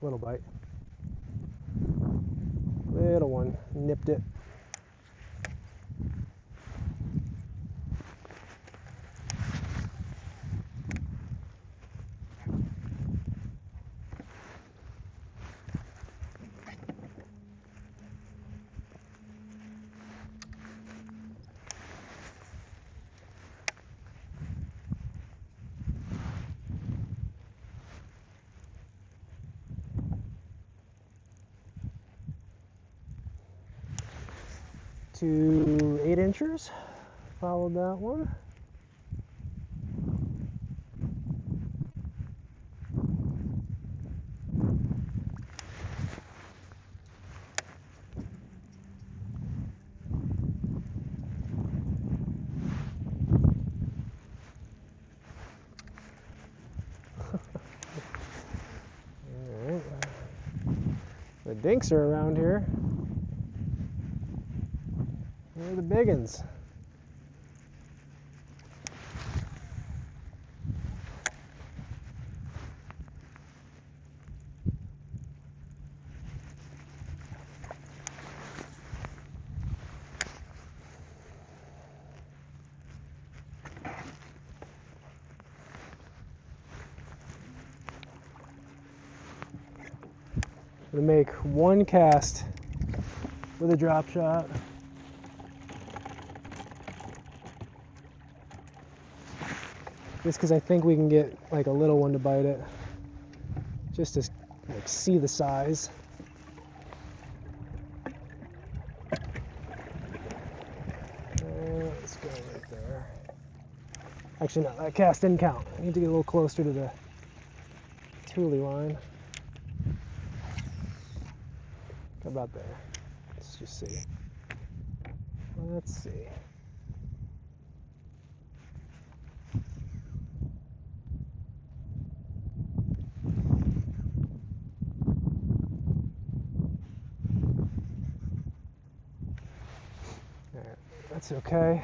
Little bite. Little one. Nipped it. To 8 inchers. Followed that one. Alright. The dinks are around here. Where are the big uns? I'm gonna make one cast with a drop shot. just because I think we can get like a little one to bite it, just to like see the size. Let's go right there. Actually, no, that cast didn't count. I need to get a little closer to the tule line. How about there? Let's just see. Let's see. Alright, that's okay.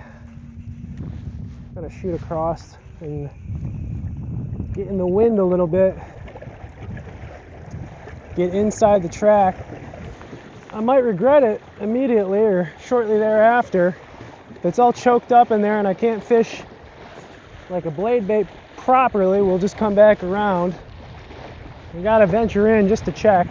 Gotta shoot across and get in the wind a little bit. Get inside the track. I might regret it immediately or shortly thereafter. If it's all choked up in there and I can't fish like a blade bait properly, we'll just come back around. We gotta venture in just to check.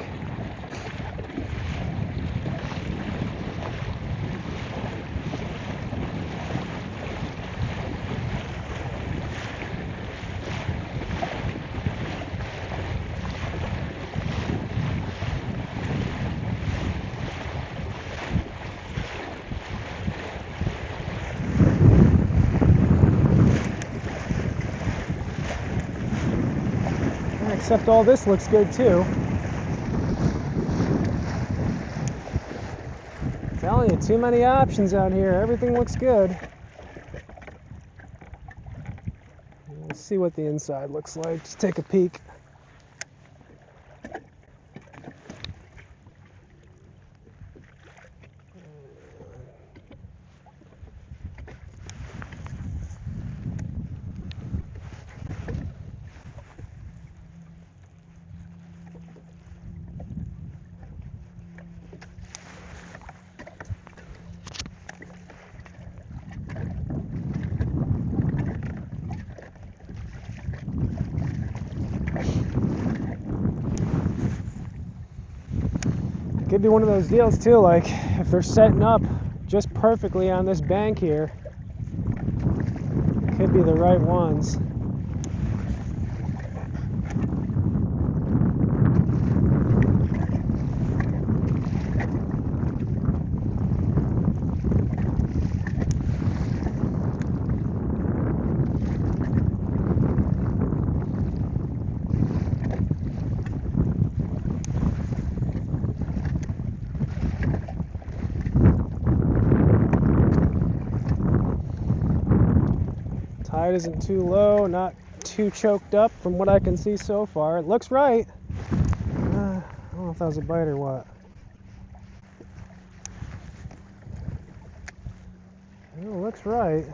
Except all this looks good too. I'm telling you, too many options out here. Everything looks good. Let's see what the inside looks like. Just take a peek. Could be one of those deals too, like if they're setting up just perfectly on this bank here, could be the right ones. Tide isn't too low, not too choked up from what I can see so far. It looks right. I don't know if that was a bite or what. It looks right.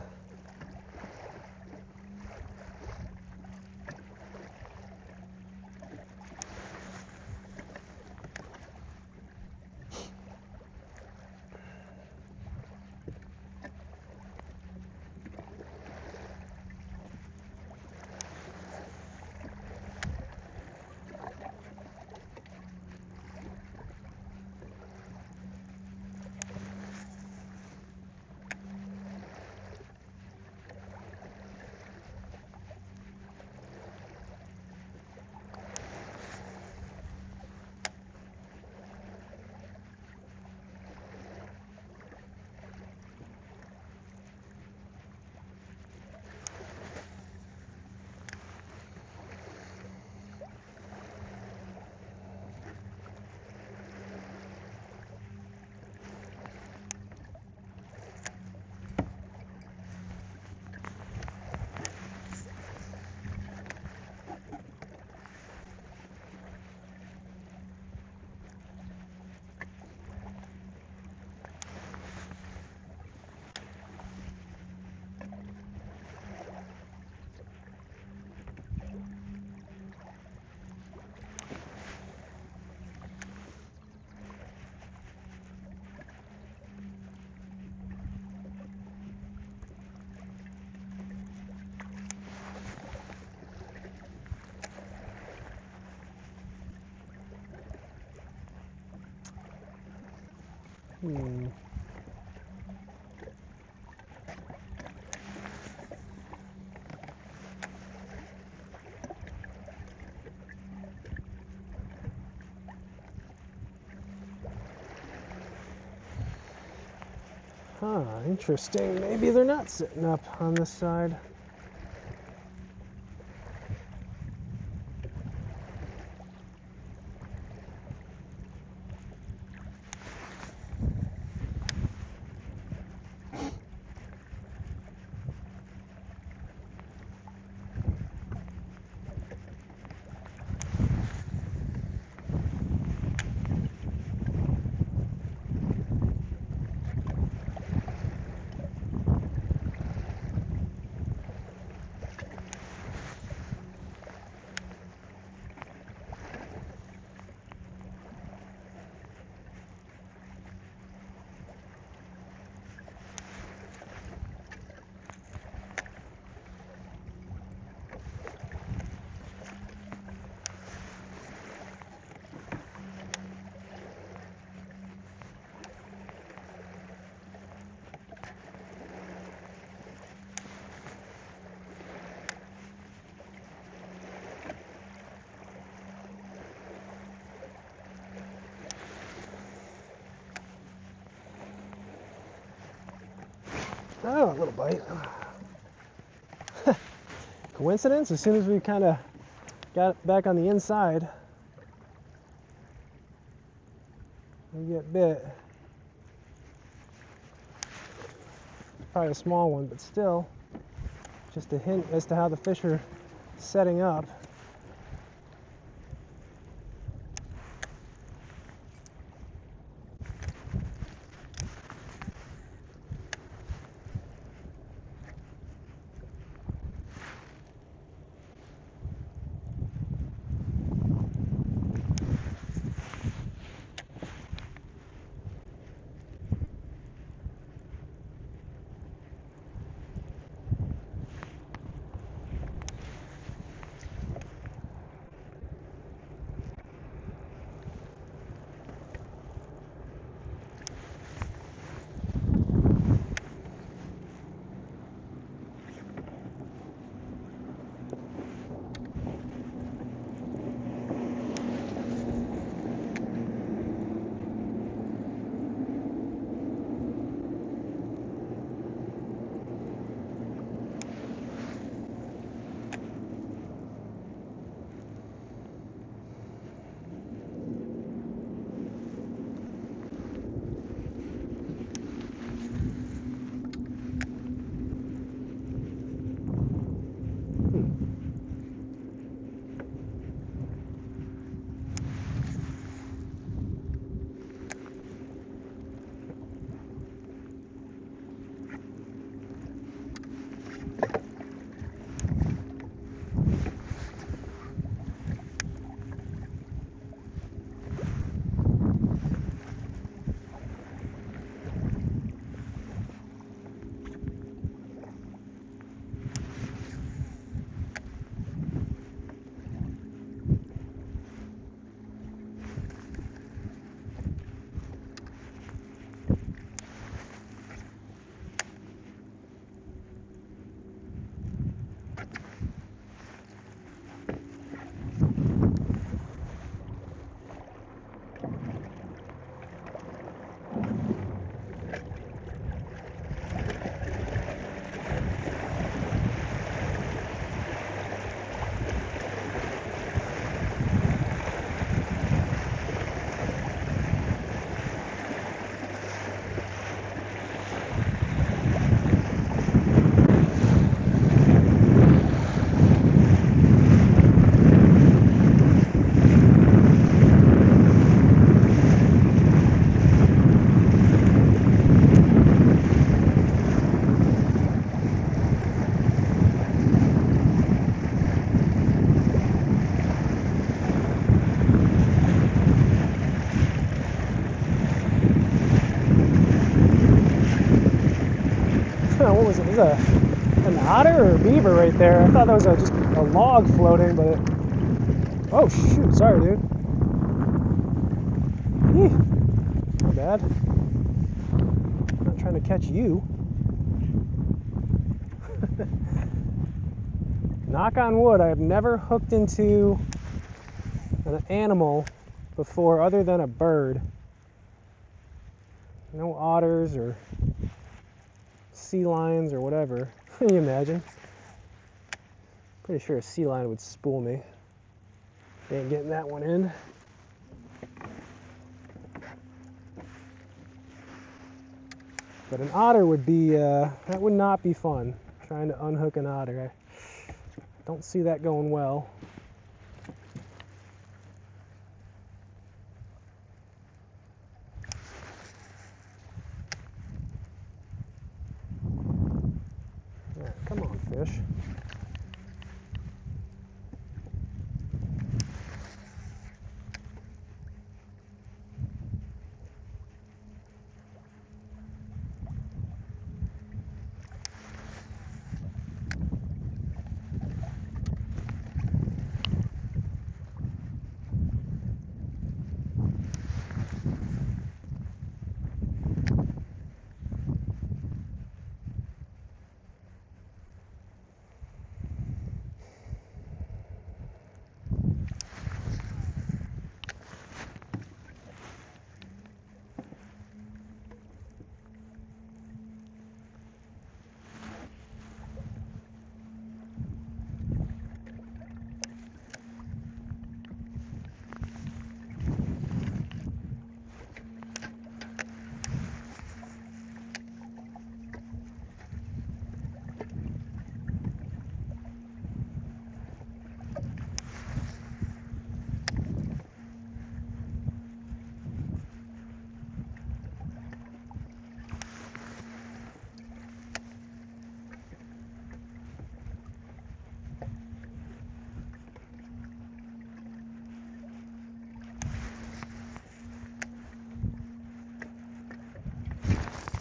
Huh, interesting. Maybe they're not sitting up on this side. Oh, a little bite. Coincidence? As soon as we kind of got back on the inside, we get bit. Probably a small one, but still, just a hint as to how the fish are setting up. What was it? Was it an otter or a beaver right there? I thought that was just a log floating, but it... Oh shoot, sorry dude. Not bad. I'm not trying to catch you. Knock on wood, I have never hooked into an animal before other than a bird. No otters or sea lions or whatever. Can you imagine? Pretty sure a sea lion would spool me. Ain't getting that one in. But an otter would be, that would not be fun. Trying to unhook an otter. I don't see that going well. All right, come on, fish.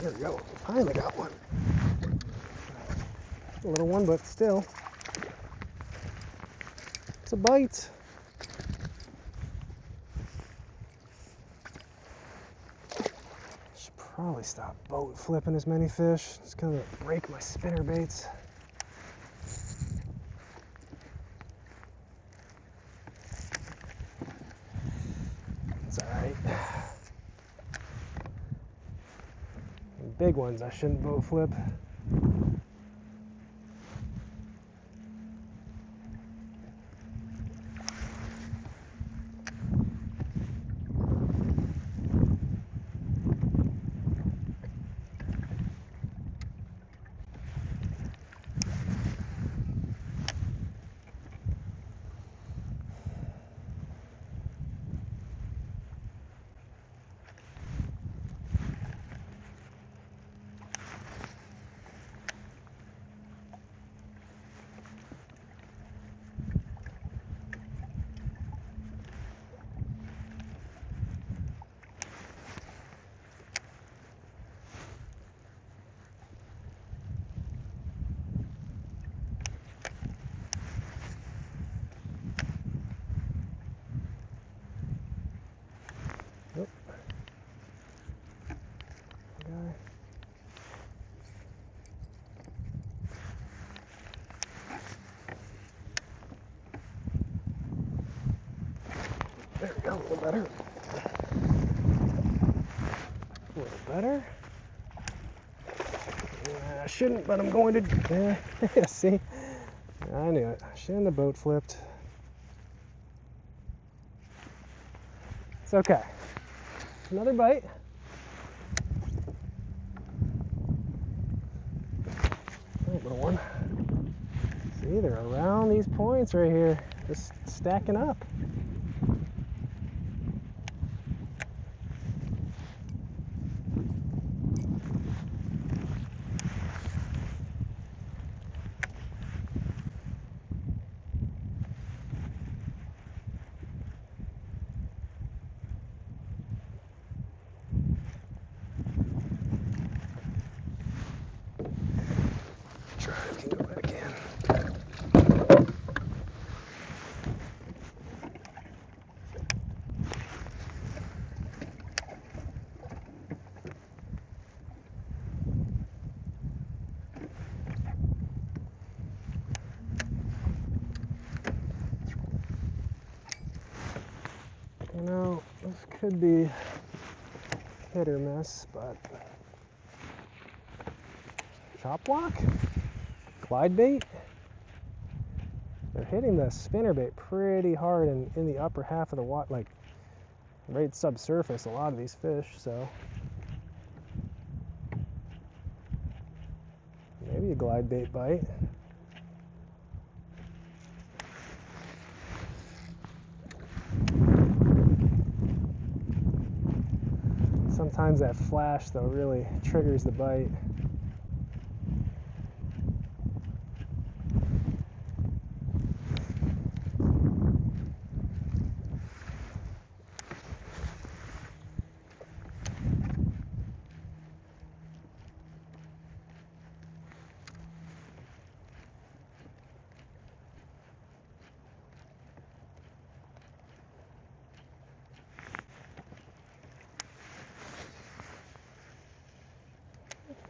There we go. Finally got one. A little one, but still. It's a bite. Should probably stop boat flipping as many fish. It's gonna break my spinner baits. It's alright. Big ones I shouldn't boat flip. Nope. Guy. There we go, a little better. A little better. I shouldn't, but I'm going to. Yeah, see? I knew it. I shouldn't have boat flipped. It's okay. Another bite. Right, little one. See, they're around these points right here, just stacking up. Try to do what I can. You know, this could be hit or miss, but chop block? Glide bait? They're hitting the spinnerbait pretty hard in the upper half of the water, like right subsurface, a lot of these fish, so maybe a glide bait bite. Sometimes that flash though really triggers the bite.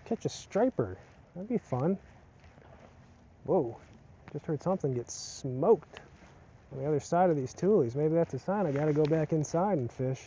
Catch a striper. That'd be fun. Whoa, just heard something get smoked on the other side of these tules. Maybe that's a sign I gotta go back inside and fish.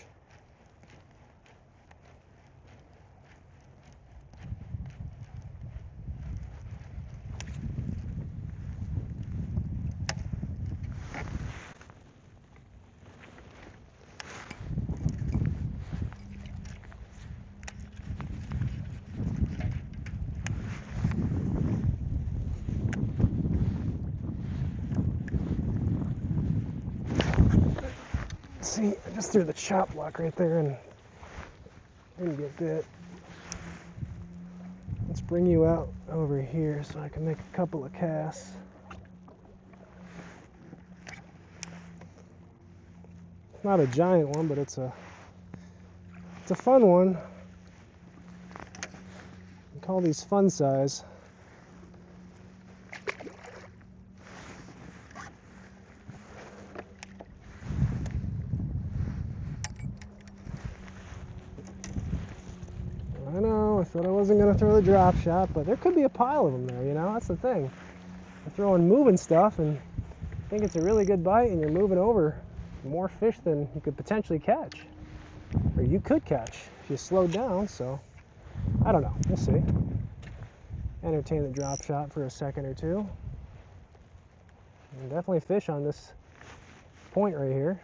See, I just threw the chop block right there and didn't get bit. Let's bring you out over here so I can make a couple of casts. It's not a giant one, but it's a fun one. We call these fun size. I know, I thought I wasn't going to throw the drop shot, but there could be a pile of them there, you know, that's the thing. You're throwing moving stuff and think it's a really good bite and you're moving over more fish than you could potentially catch. Or you could catch if you slowed down, so I don't know, we'll see. Entertain the drop shot for a second or two. And definitely fish on this point right here.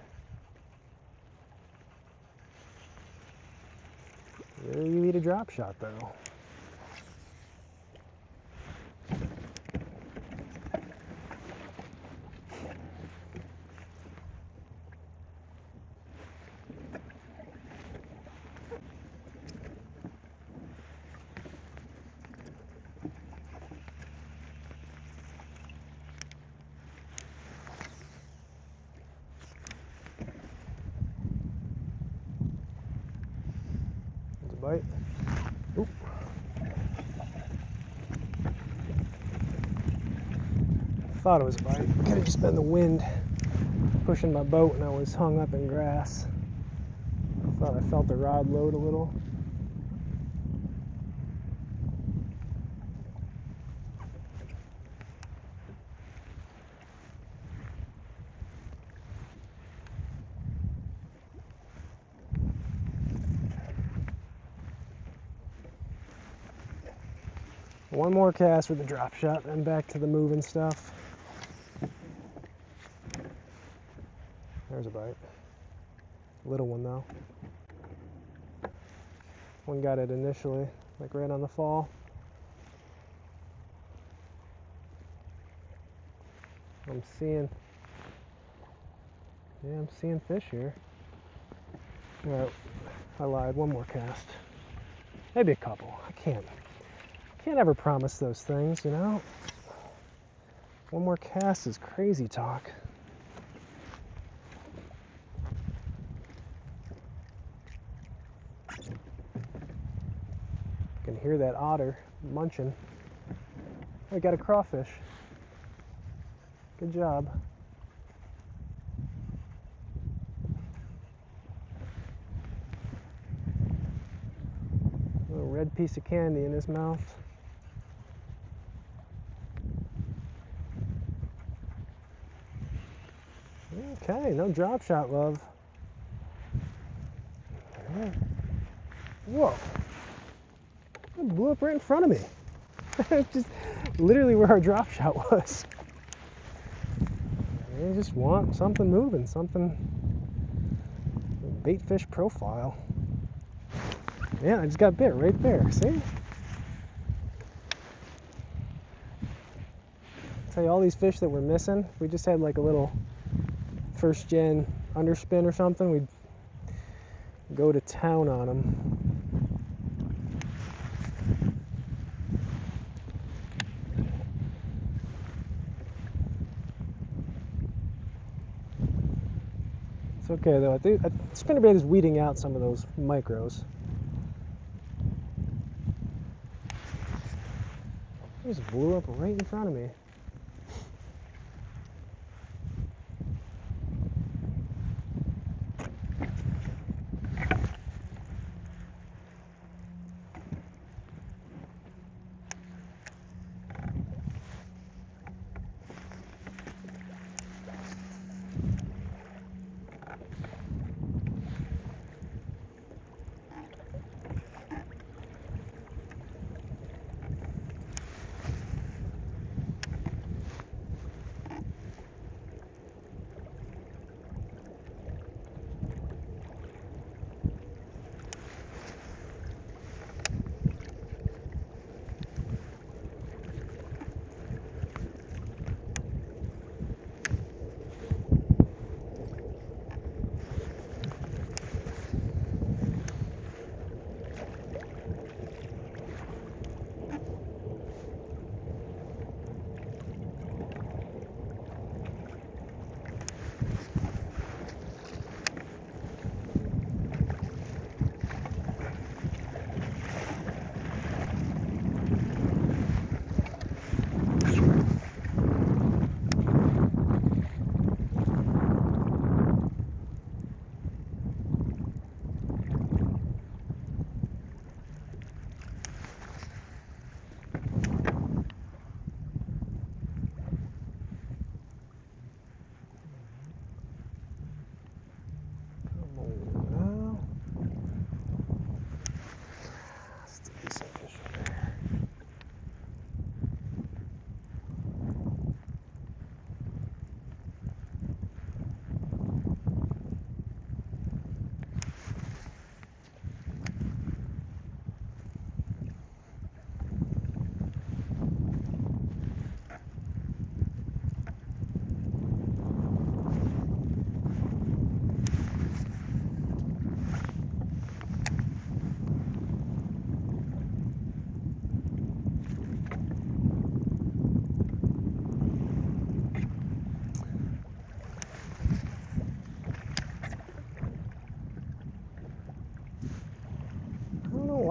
Will you eat a drop shot though? There's a bite. Oop. Thought it was a bite. Could have just been the wind pushing my boat and I was hung up in grass. Thought I felt the rod load a little. One more cast with the drop shot, then back to the moving stuff. There's a bite. Little one though. One got it initially, like right on the fall. I'm seeing fish here. Alright, I lied, one more cast. Maybe a couple. I can't ever promise those things, you know? One more cast is crazy talk. I can hear that otter munching. I got a crawfish. Good job. A little red piece of candy in his mouth. Okay, no drop shot, love. Whoa. It blew up right in front of me. Just literally where our drop shot was. I just want something moving, something bait fish profile. Yeah, I just got bit right there. See? Tell you, all these fish that we're missing, if we just had like a little first gen underspin or something, we'd go to town on them. It's okay though. I think spinnerbait is weeding out some of those micros. It just blew up right in front of me.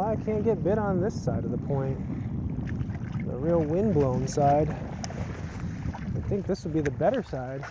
I can't get bit on this side of the point, the real wind-blown side. I think this would be the better side.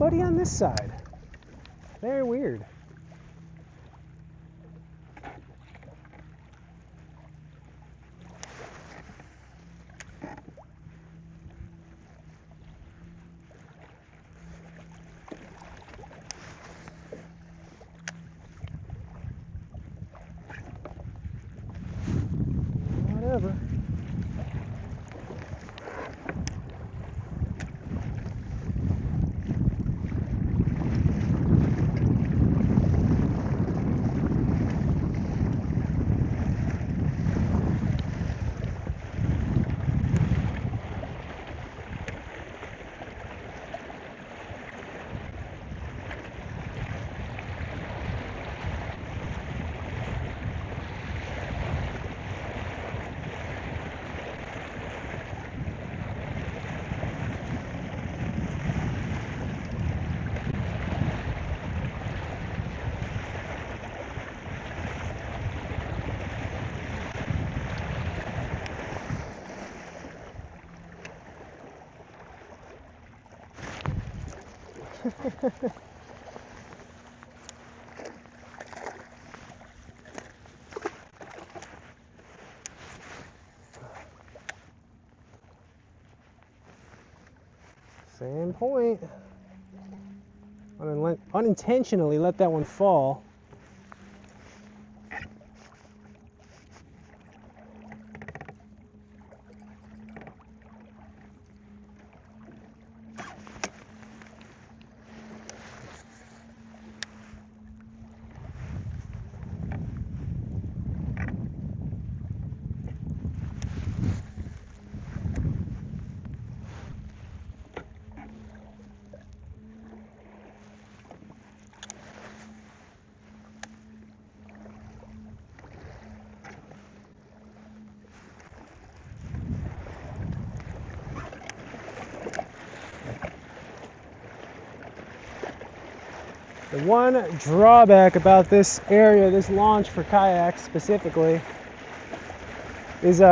nobody on this side. Very weird. Whatever. Same point. Unintentionally let that one fall. The one drawback about this area, this launch for kayaks specifically, is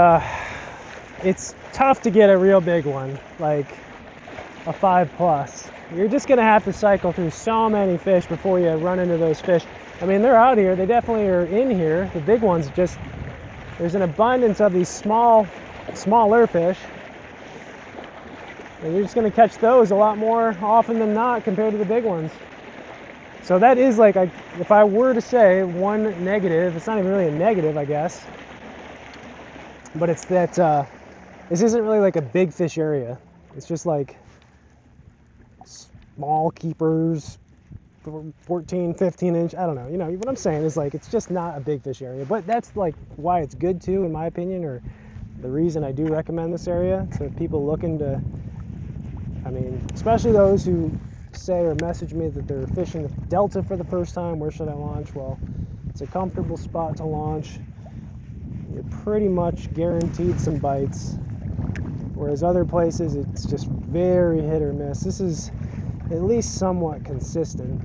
it's tough to get a real big one, like a 5+. You're just gonna have to cycle through so many fish before you run into those fish. I mean, they're out here, they definitely are in here. The big ones just, there's an abundance of these smaller fish. And you're just gonna catch those a lot more often than not compared to the big ones. So that is like, if I were to say one negative, it's not even really a negative, I guess, but it's that this isn't really like a big fish area. It's just like small keepers, 14, 15 inch, I don't know, you know what I'm saying is like, it's just not a big fish area, but that's like why it's good too, in my opinion, or the reason I do recommend this area. So if people looking to, I mean, especially those who say or message me that they're fishing the Delta for the first time, where should I launch? Well, it's a comfortable spot to launch. You're pretty much guaranteed some bites, whereas other places it's just very hit or miss. This is at least somewhat consistent.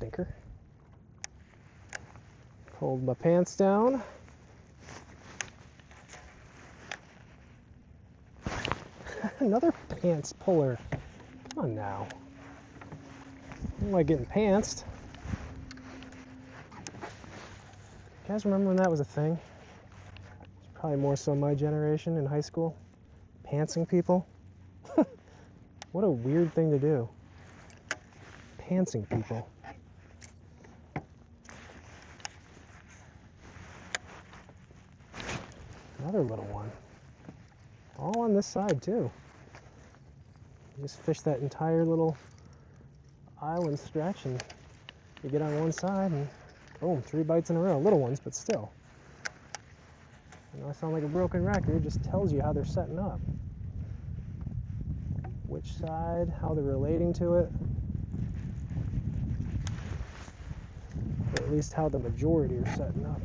stinker. Pulled my pants down. Another pants puller. Come on now. I don't like getting pantsed. You guys remember when that was a thing? It's probably more so my generation in high school. Pantsing people. What a weird thing to do. Pantsing people. Another little one. All on this side too. You just fish that entire little island stretch and you get on one side and boom, 3 bites in a row. Little ones, but still. I know I sound like a broken record, it just tells you how they're setting up. Which side, how they're relating to it. Or at least how the majority are setting up.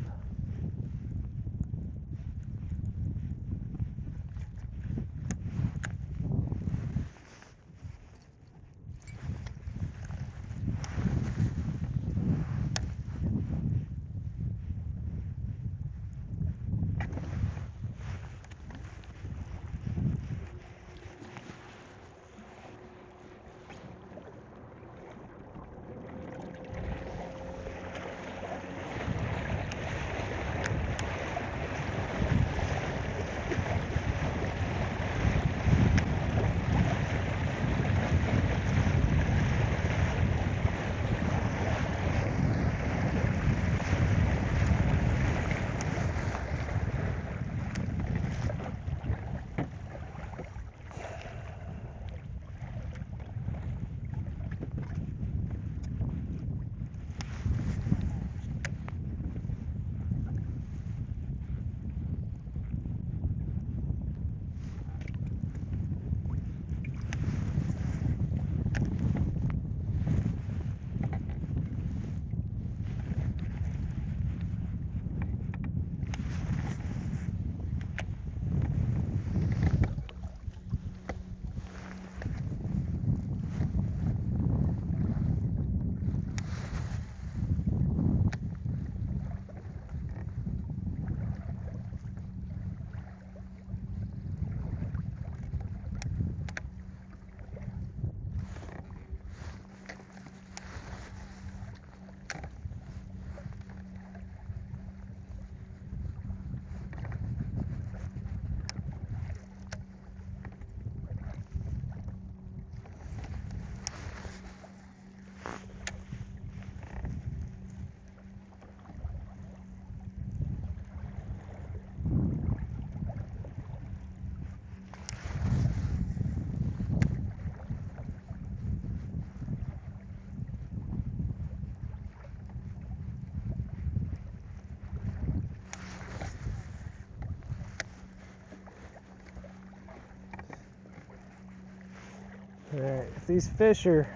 Alright, if these fish are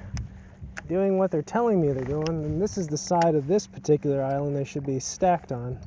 doing what they're telling me they're doing, then this is the side of this particular island they should be stacked on.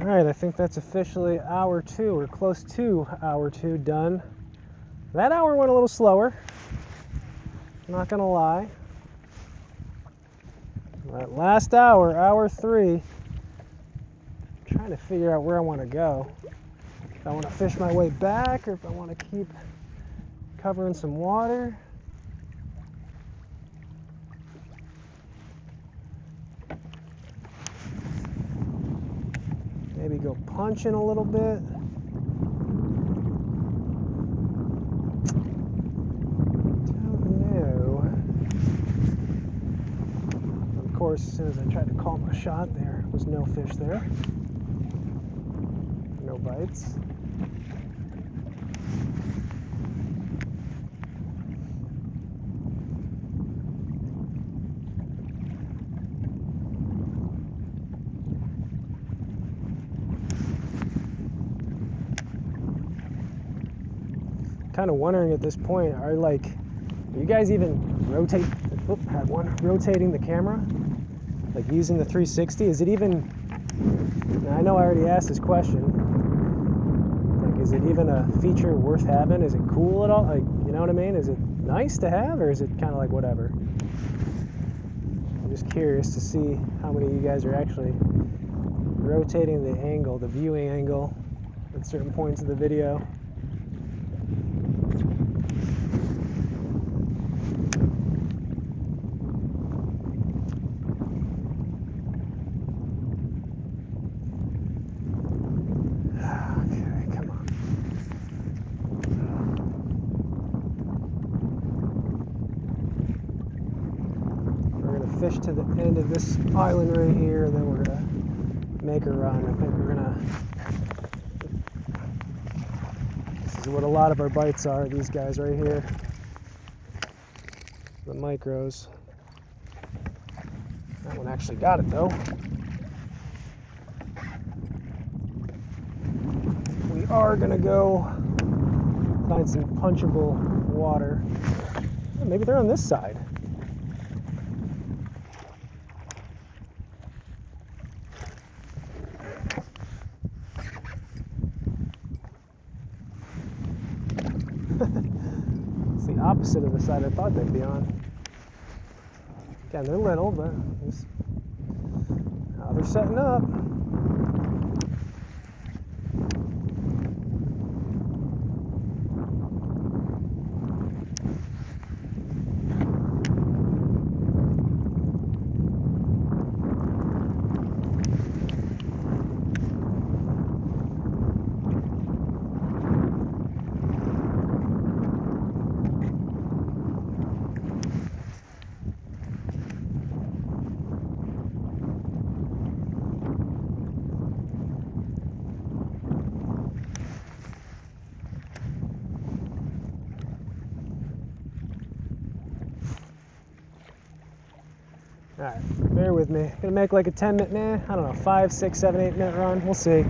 Alright, I think that's officially hour 2, or close to hour 2 done. That hour went a little slower, not gonna lie. That last hour, hour 3, I'm trying to figure out where I want to go. if I want to fish my way back or if I want to keep covering some water. Maybe go punching a little bit. Don't know. Of course, as soon as I tried to call my shot, there was no fish there. No bites. Kind of wondering at this point, are you guys even rotating the camera, like using the 360? Is it even, now I know I already asked this question, like, is it even a feature worth having? Is it cool at all? Like, you know what I mean? Is it nice to have, or is it kind of like whatever? I'm just curious to see how many of you guys are actually rotating the angle, the viewing angle at certain points of the video. Fish to the end of this island right here, and then we're gonna make a run. I think we're gonna, this is what a lot of our bites are, these guys right here, the micros. That one actually got it though. We are gonna go find some punchable water. Oh, maybe they're on this side. It's the opposite of the side I thought they'd be on. Again, they're little, but just how they're setting up. Alright, bear with me. Gonna make like a 10-minute, I don't know, 5, 6, 7, 8-minute run. We'll see.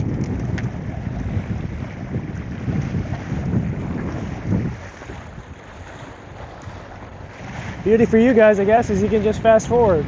Beauty for you guys, I guess, is you can just fast forward.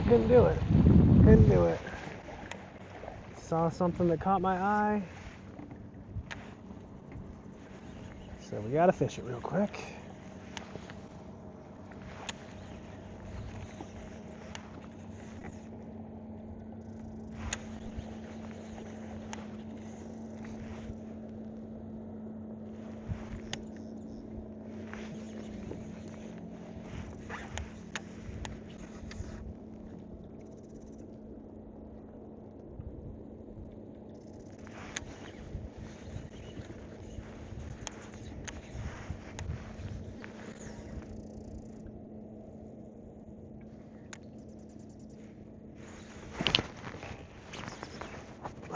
couldn't do it. Couldn't do it. Saw something that caught my eye. So we gotta fish it real quick.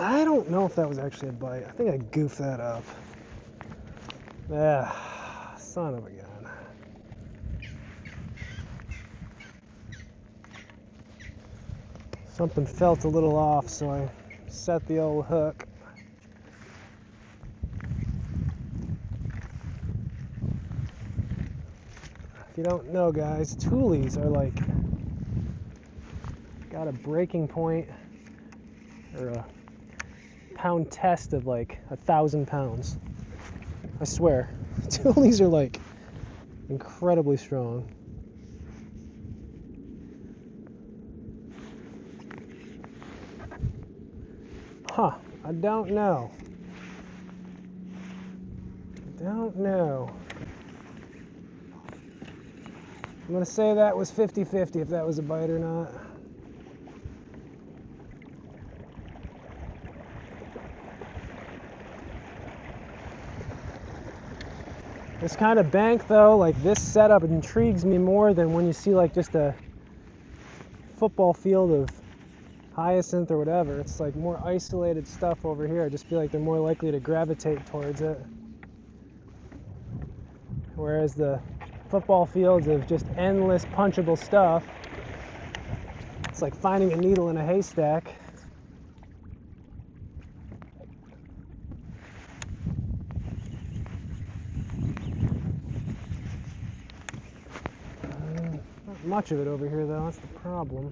I don't know if that was actually a bite. I think I goofed that up. Ah, son of a gun. Something felt a little off, so I set the old hook. If you don't know, guys, tules are like, got a breaking point or a pound test of like 1,000 pounds. I swear. Tules are like incredibly strong. Huh, I don't know. I don't know. I'm gonna say that was 50-50 if that was a bite or not. This kind of bank though, like this setup intrigues me more than when you see like just a football field of hyacinth or whatever. It's like more isolated stuff over here. I just feel like they're more likely to gravitate towards it. Whereas the football fields of just endless punchable stuff, it's like finding a needle in a haystack. Not much of it over here though, that's the problem.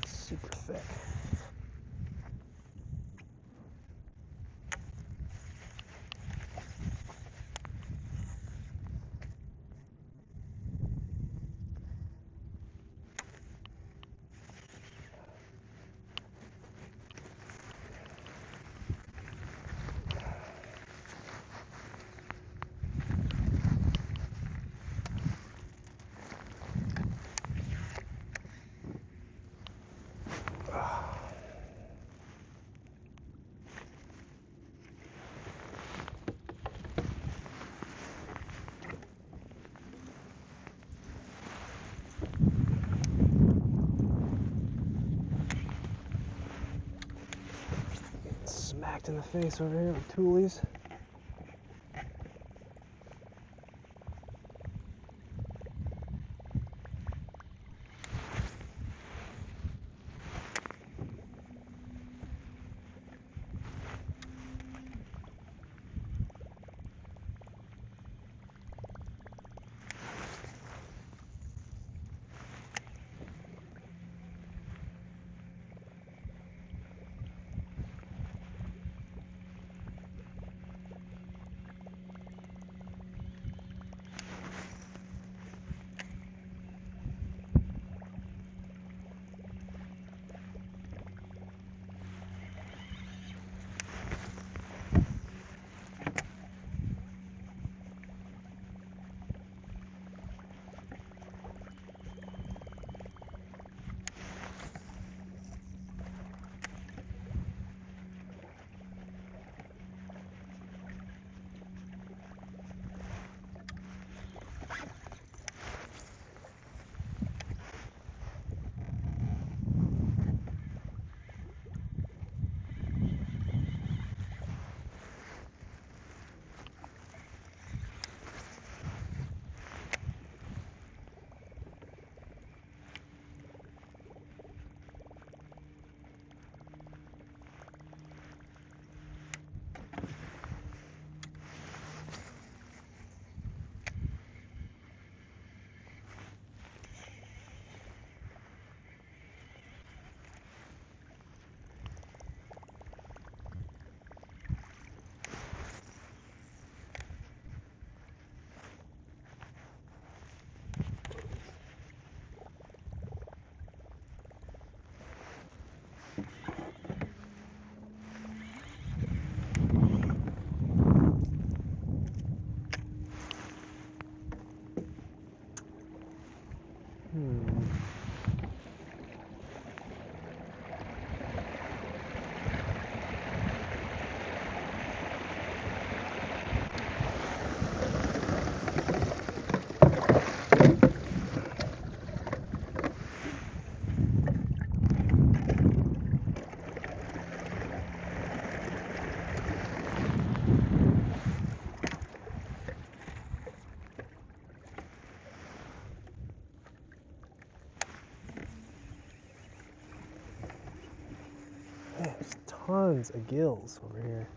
Super thick. smacked in the face over here with tules. Man, there's tons of gills over here.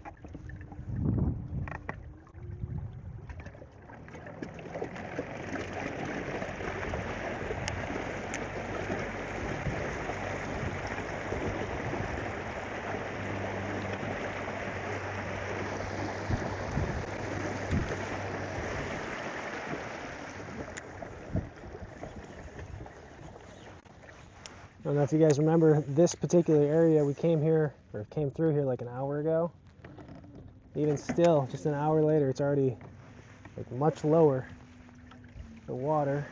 I don't know if you guys remember this particular area. We came here, or came through here like an hour ago. Even still, just an hour later, it's already like much lower, the water.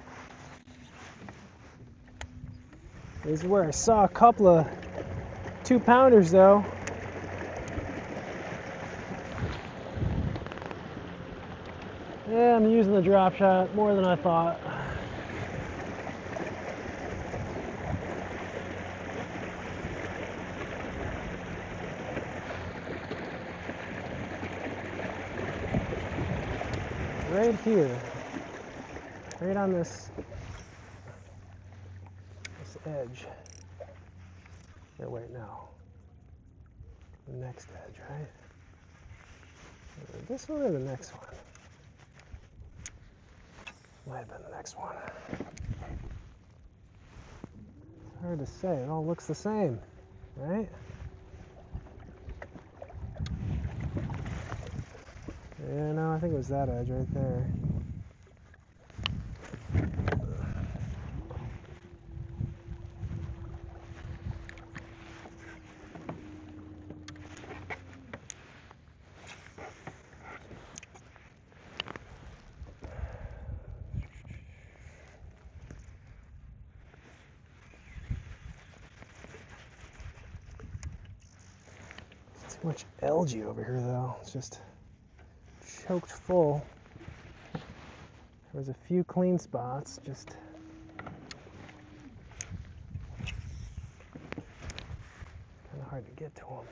This is where I saw a couple of 2-pounders though. Yeah, I'm using the drop shot more than I thought. Right here, right on this edge. Or wait, no. The next edge, right? This one or the next one? Might have been the next one. It's hard to say. It all looks the same, right? Yeah, no, I think it was that edge right there. Too much algae over here though. It's just choked full. There's a few clean spots, just kind of hard to get to them.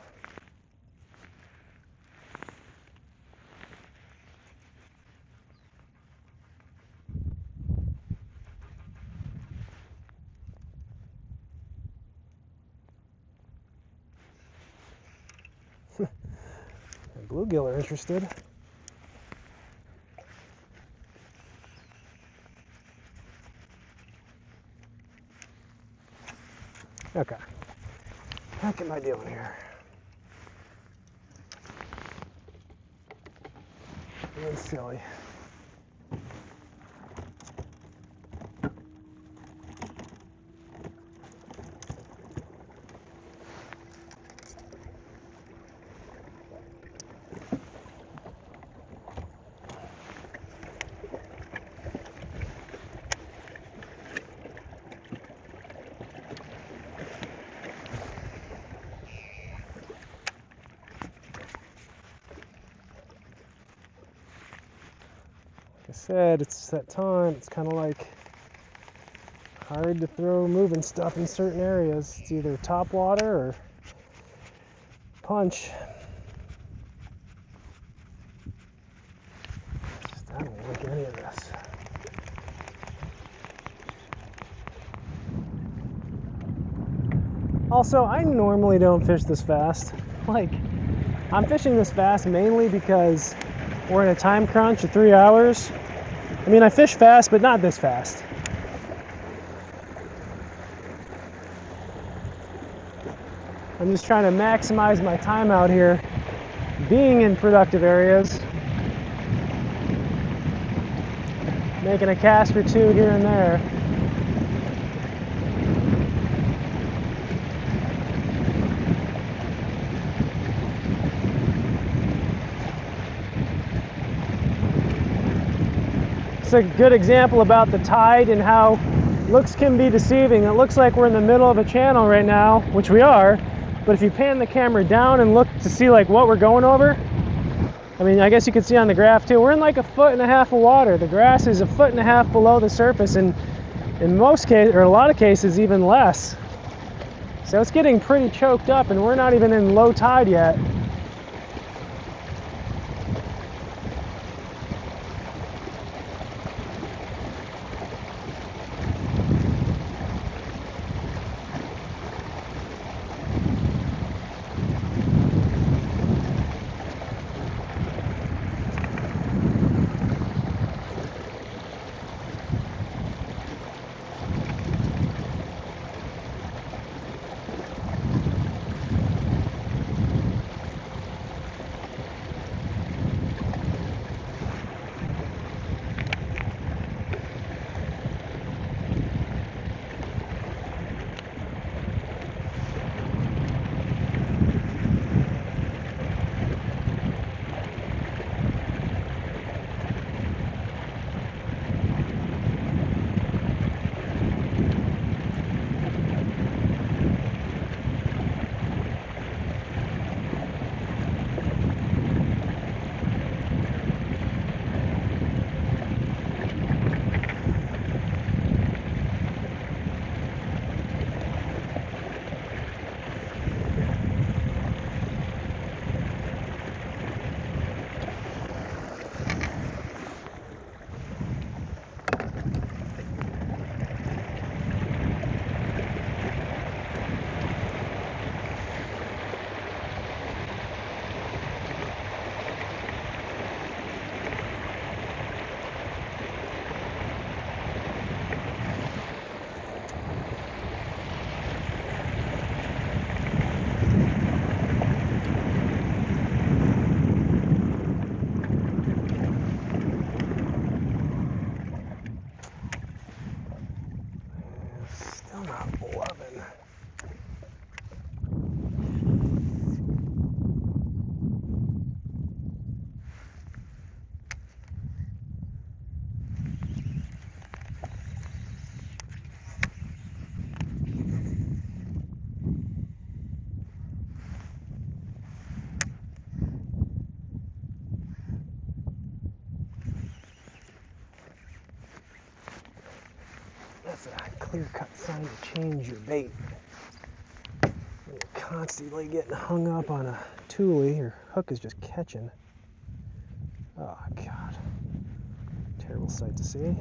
bluegill are interested. Okay. What am I doing here? Being silly. Like I said, it's that time. It's kind of like hard to throw moving stuff in certain areas. It's either top water or punch. I don't like any of this. Also, I normally don't fish this fast. Like, I'm fishing this fast mainly because we're in a time crunch of 3 hours. I mean, I fish fast, but not this fast. I'm just trying to maximize my time out here, being in productive areas, making a cast or two here and there. It's a good example about the tide and how looks can be deceiving. It looks like we're in the middle of a channel right now, which we are, but if you pan the camera down and look to see like what we're going over, I mean, I guess you can see on the graph too, we're in like 1.5 feet of water. The grass is 1.5 feet below the surface, and in most cases, or a lot of cases, even less. So it's getting pretty choked up, and we're not even in low tide yet. That's a clear-cut sign to change your bait. When you're constantly getting hung up on a tule, your hook is just catching. Oh, God. Terrible sight to see.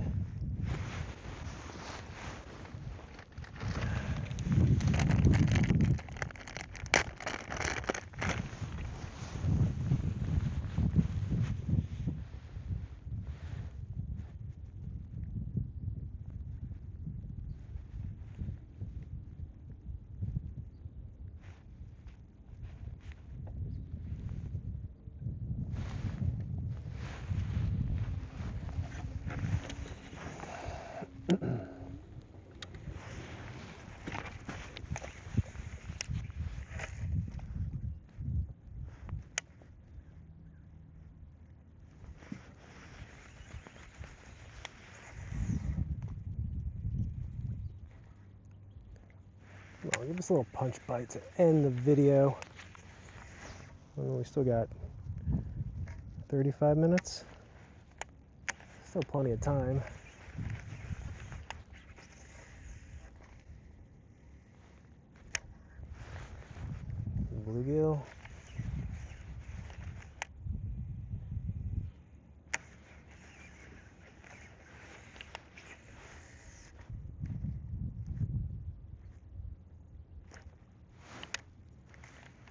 Just a little punch bite to end the video. We still got 35 minutes. Still plenty of time. Bluegill.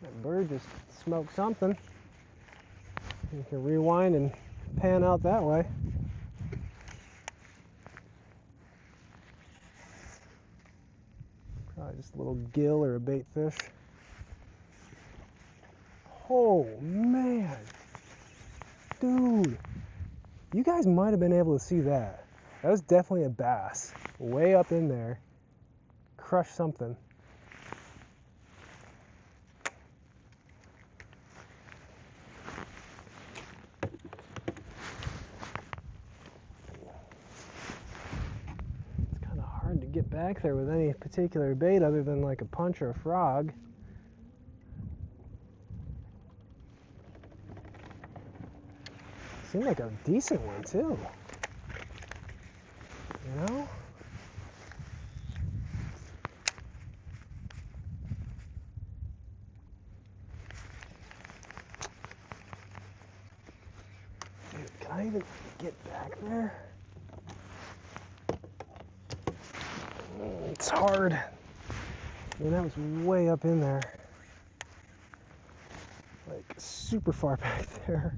That bird just smoked something. You can rewind and pan out that way. Probably just a little gill or a bait fish. Oh man, dude, you guys might have been able to see that. That was definitely a bass, way up in there. Crushed something. It's kind of hard to get back there with any particular bait other than like a punch or a frog. Seemed like a decent one too, you know? Dude, can I even get back there? It's hard. I mean, that was way up in there. Like, super far back there.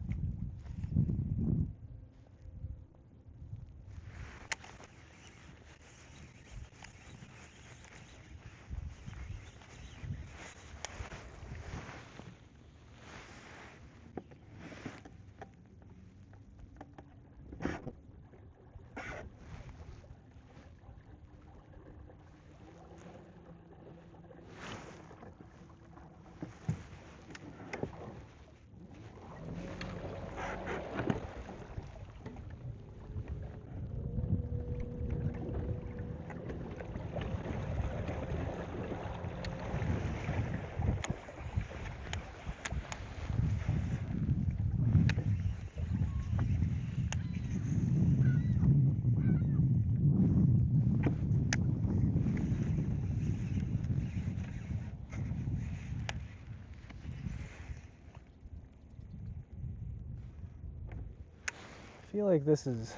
I feel like this is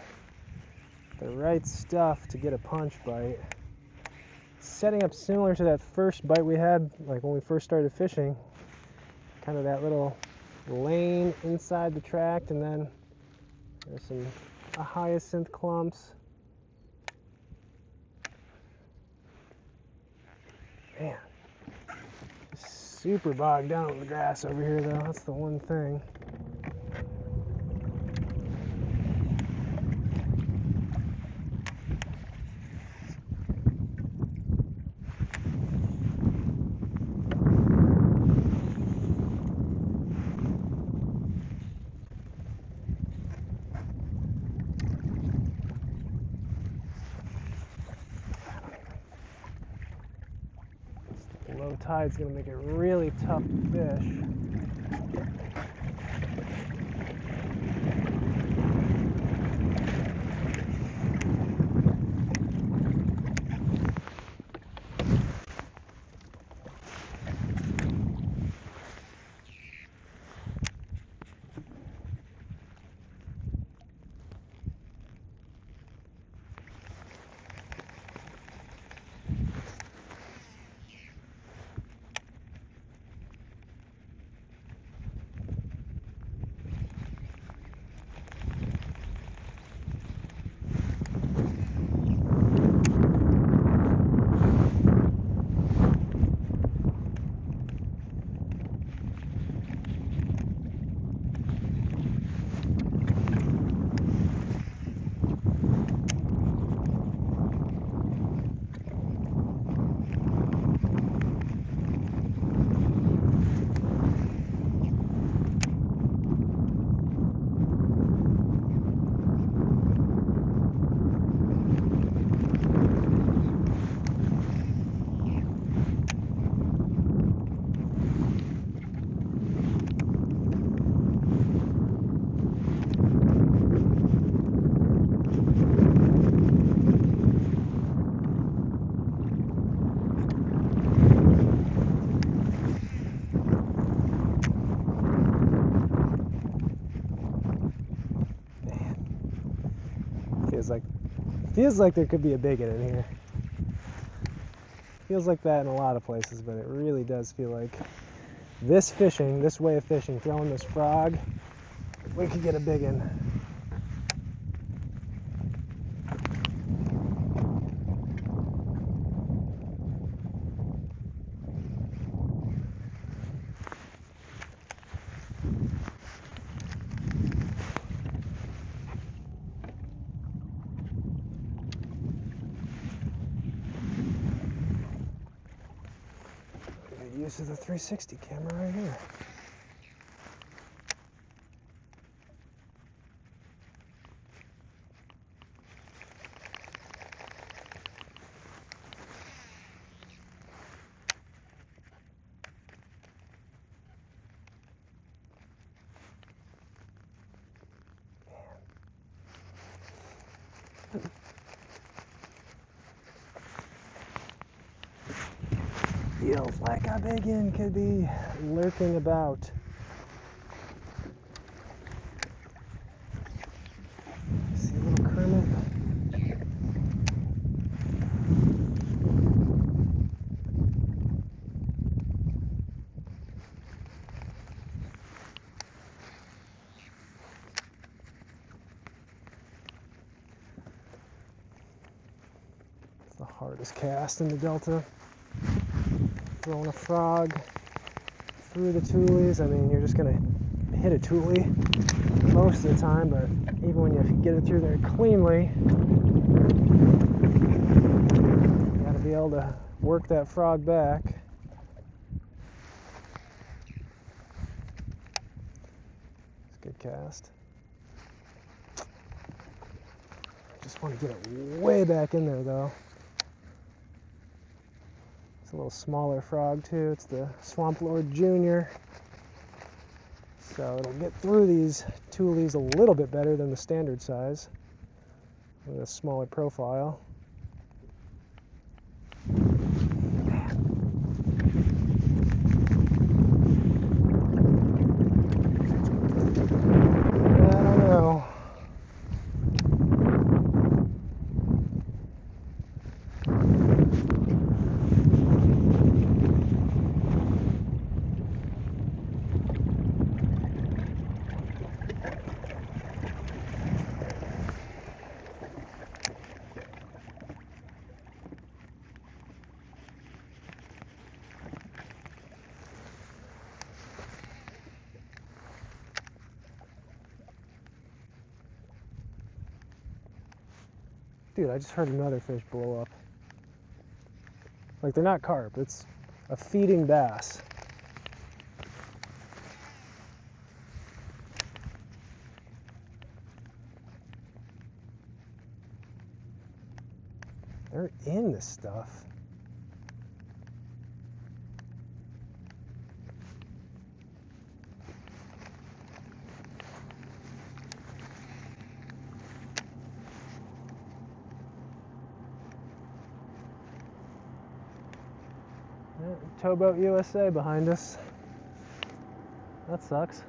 the right stuff to get a punch bite. Setting up similar to that first bite we had, like when we first started fishing. Kind of that little lane inside the tract, and then there's some hyacinth clumps. Man, super bogged down with the grass over here though, that's the one thing. Low tide's gonna make it really tough to fish. feels like there could be a bigot in here. Feels like that in a lot of places, but it really does feel like this way of fishing, throwing this frog, we could get a big one. Good use of the 360 camera right here. Feels like a big one could be lurking about. See a little Kermit. It's the hardest cast in the Delta. Throwing a frog through the tules. I mean, you're just gonna hit a tule most of the time, but even when you get it through there cleanly, you gotta be able to work that frog back. It's a good cast. Just want to get it way back in there though. It's a little smaller frog too. It's the Swamp Lord Jr. So it'll get through these tules a little bit better than the standard size with a smaller profile. I don't know. Dude, I just heard another fish blow up. Like, they're not carp, it's a feeding bass. They're in this stuff. Towboat USA behind us. That sucks.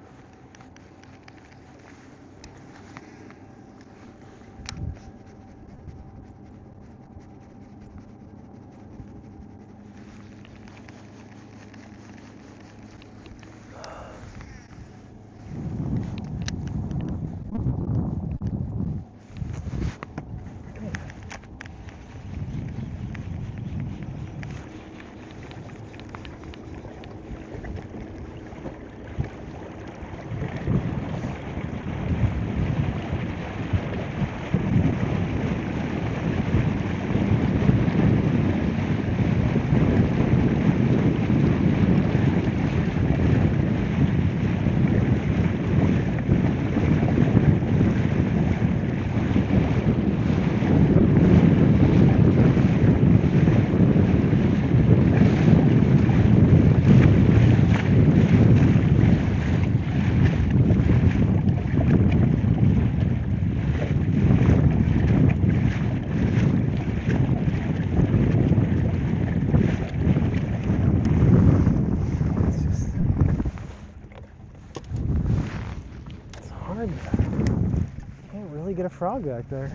Can't really get a frog back there.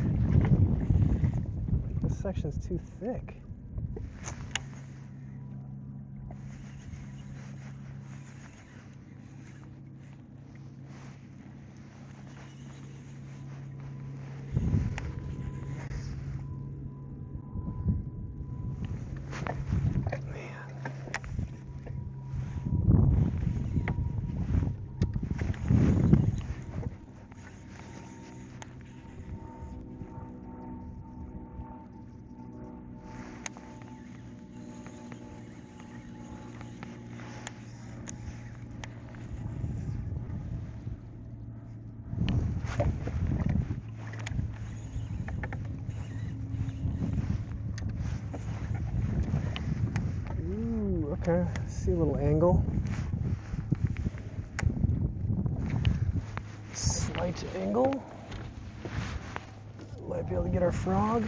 section's too thick. Okay, see a little angle. Slight angle. Might be able to get our frog.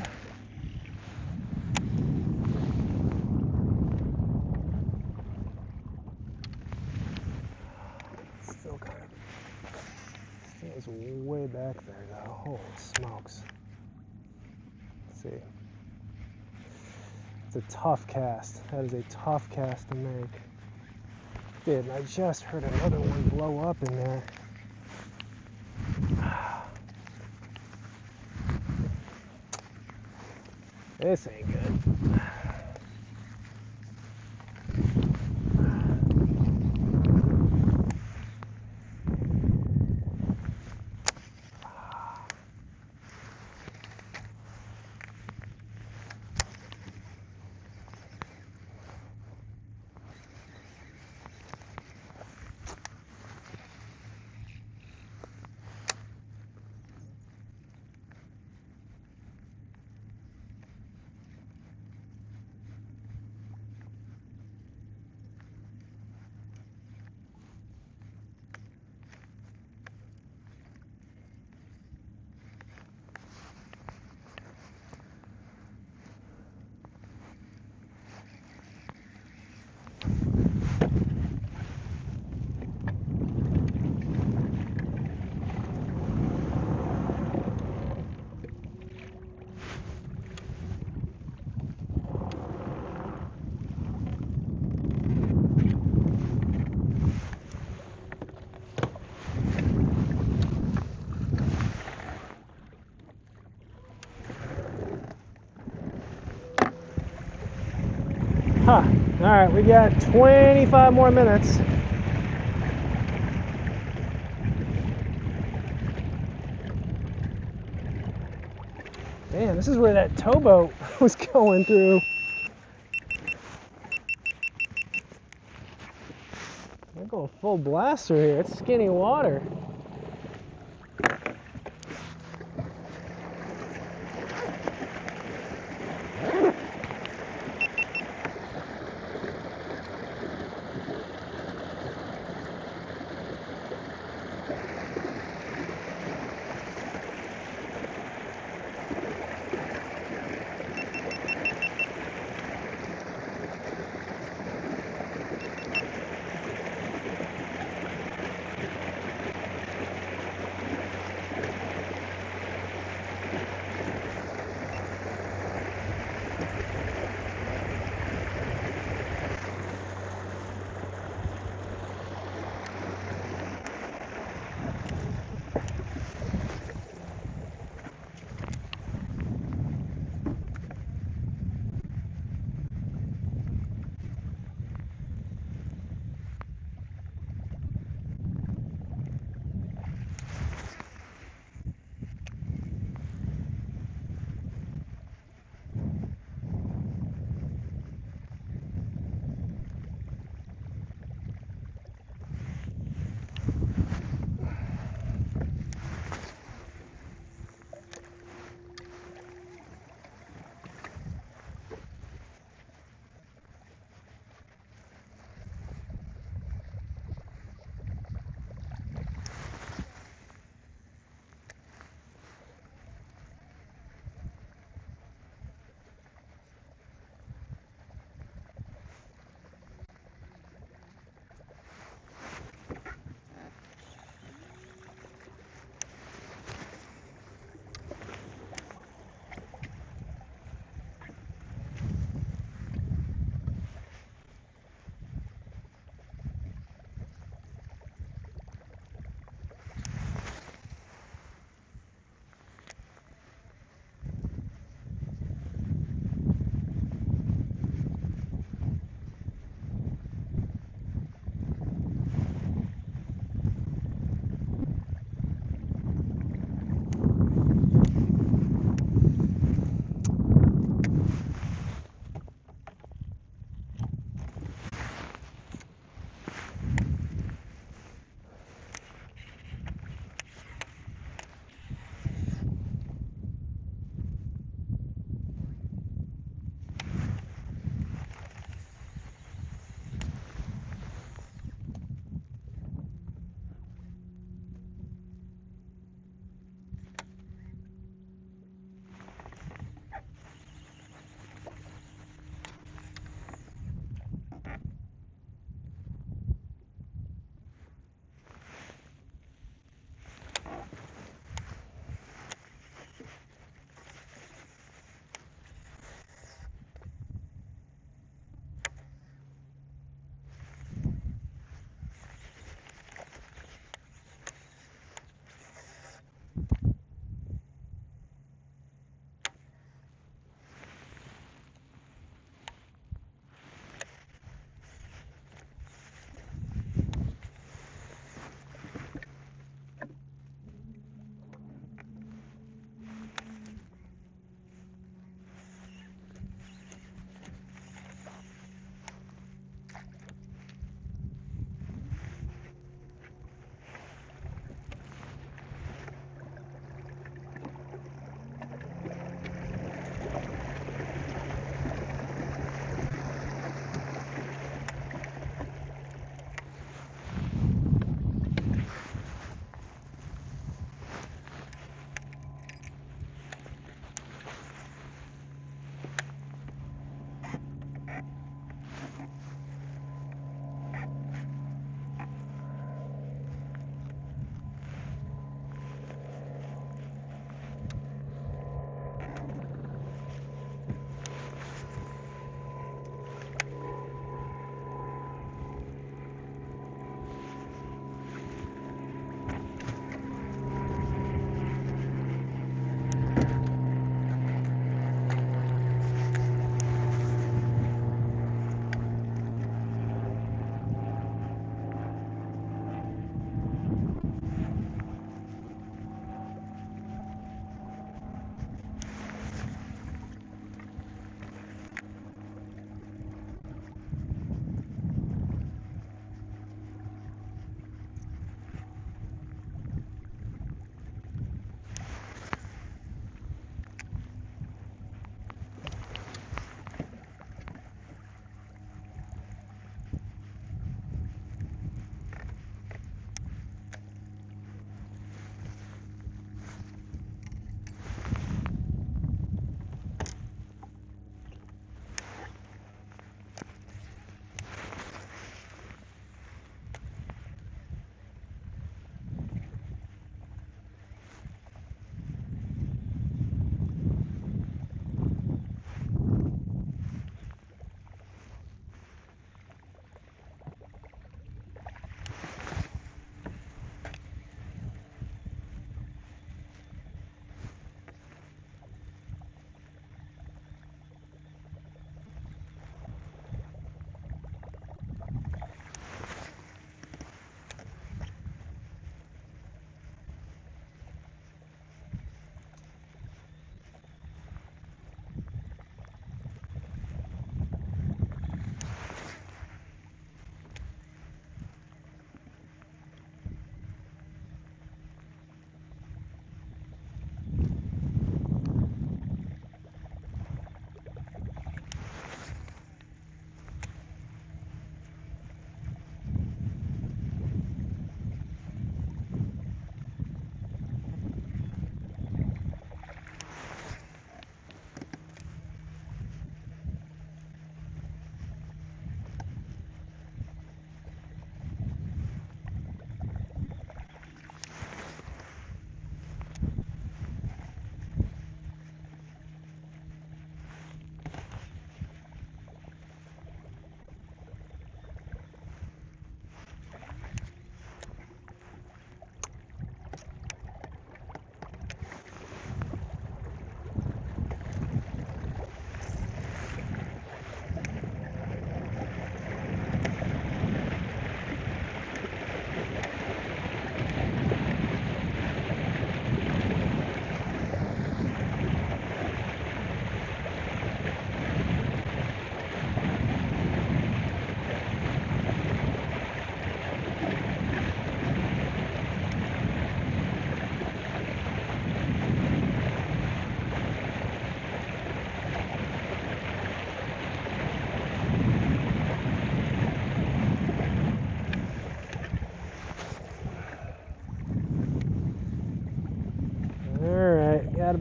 Still kind of feels way back there though. Holy smokes. Let's see. It's a tough cast. That is a tough cast to make. Dude, I just heard another one blow up in there. This ain't good. Huh. All right, we got 25 more minutes. Man, this is where that towboat was going through. We're going full blaster here. It's skinny water.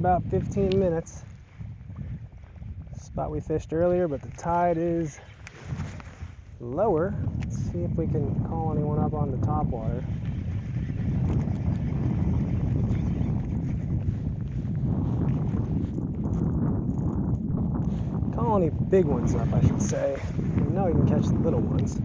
about 15 minutes. Spot we fished earlier, but the tide is lower. Let's see if we can call anyone up on the top water. Call any big ones up, I should say. We know you can catch the little ones.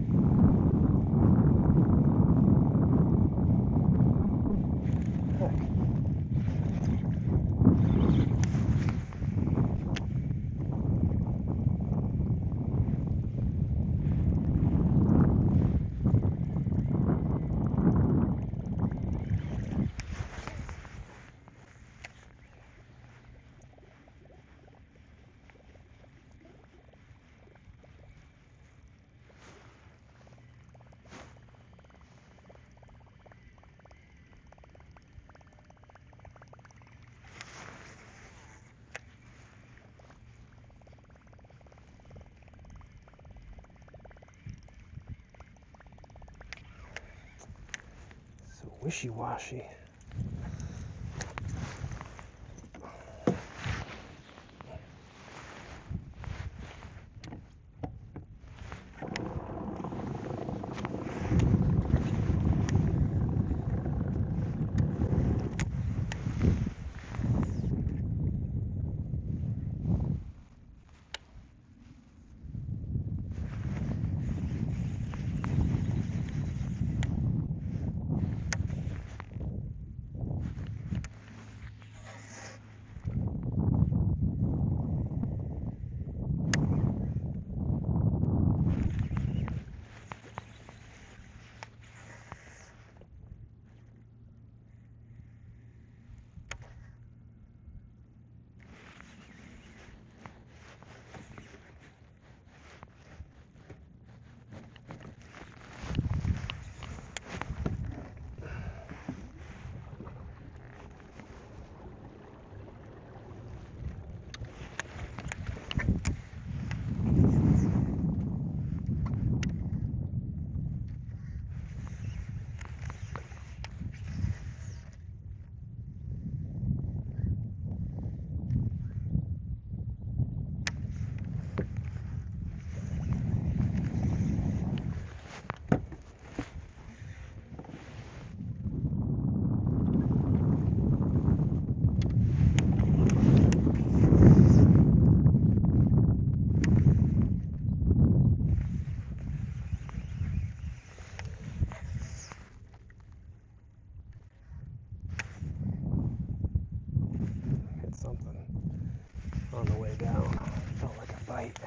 Wishy-washy. On the way down, felt like a bite.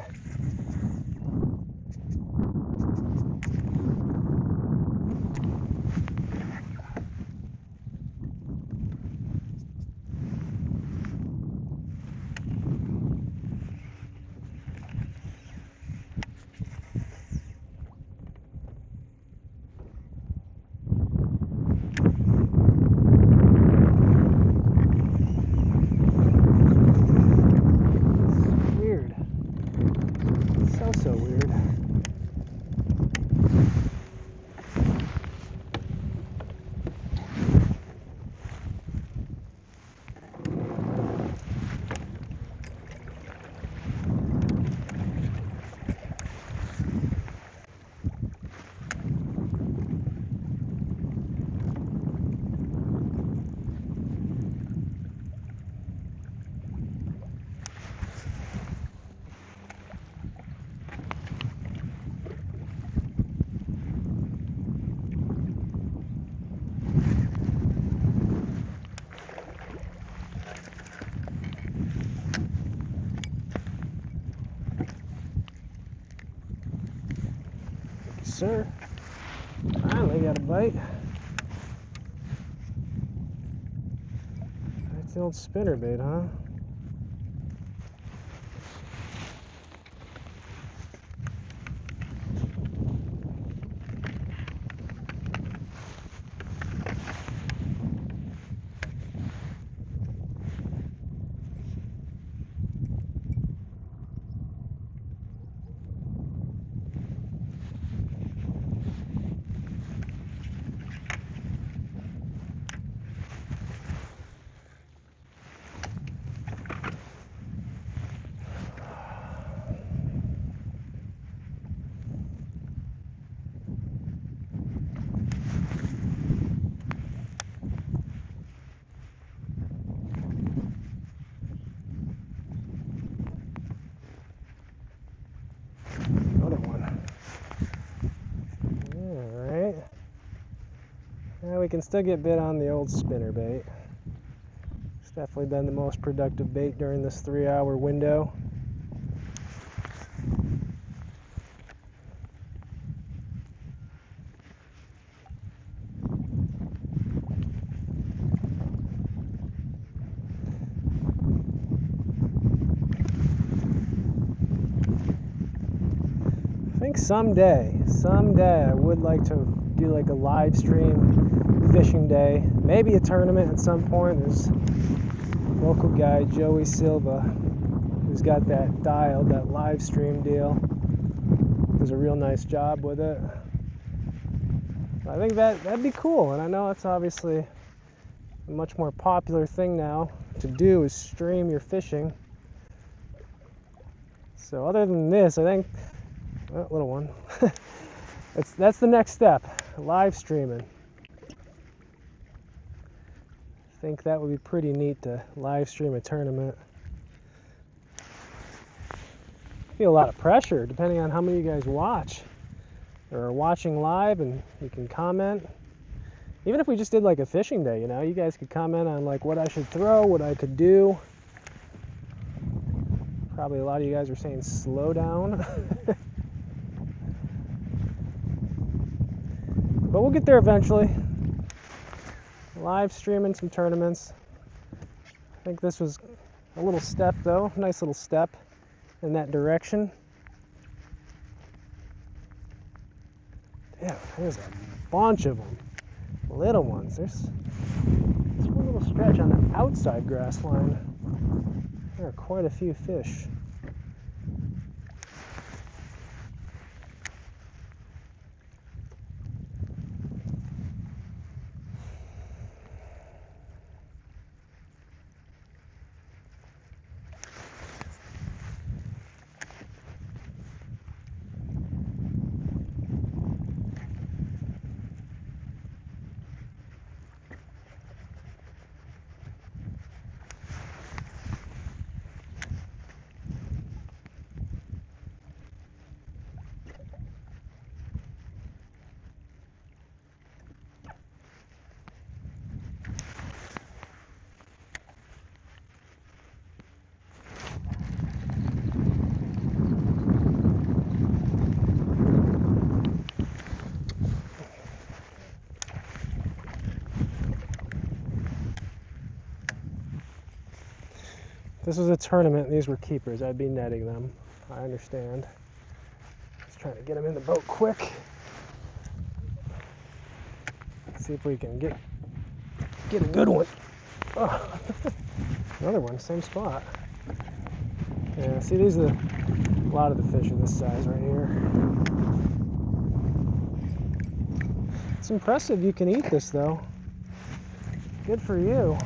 So weird. Sir, finally got a bite. That's the old spinnerbait, huh? we can still get bit on the old spinnerbait. It's definitely been the most productive bait during this 3-hour window. I think someday I would like to do like a live stream fishing day, maybe a tournament at some point. There's a local guy, Joey Silva, who's got that dialed, that live stream deal. Does a real nice job with it. I think that'd be cool, and I know it's obviously a much more popular thing now to do, is stream your fishing. So other than this, I think, oh, little one, that's the next step, live streaming. I think that would be pretty neat to live stream a tournament. I feel a lot of pressure depending on how many of you guys watch or are watching live, and you can comment. Even if we just did like a fishing day, you know, you guys could comment on like what I should throw, what I could do. Probably a lot of you guys are saying slow down. But we'll get there eventually. Live streaming some tournaments. I think this was a little step though, nice little step in that direction. Yeah, there's a bunch of them. Little ones. There's one little stretch on the outside grass line. There are quite a few fish. If this was a tournament, these were keepers, I'd be netting them. I understand. Just trying to get them in the boat quick. Let's see if we can get a good one. Oh. Another one, same spot. Yeah, see, these are a lot of the fish of this size right here. It's impressive you can eat this though. Good for you.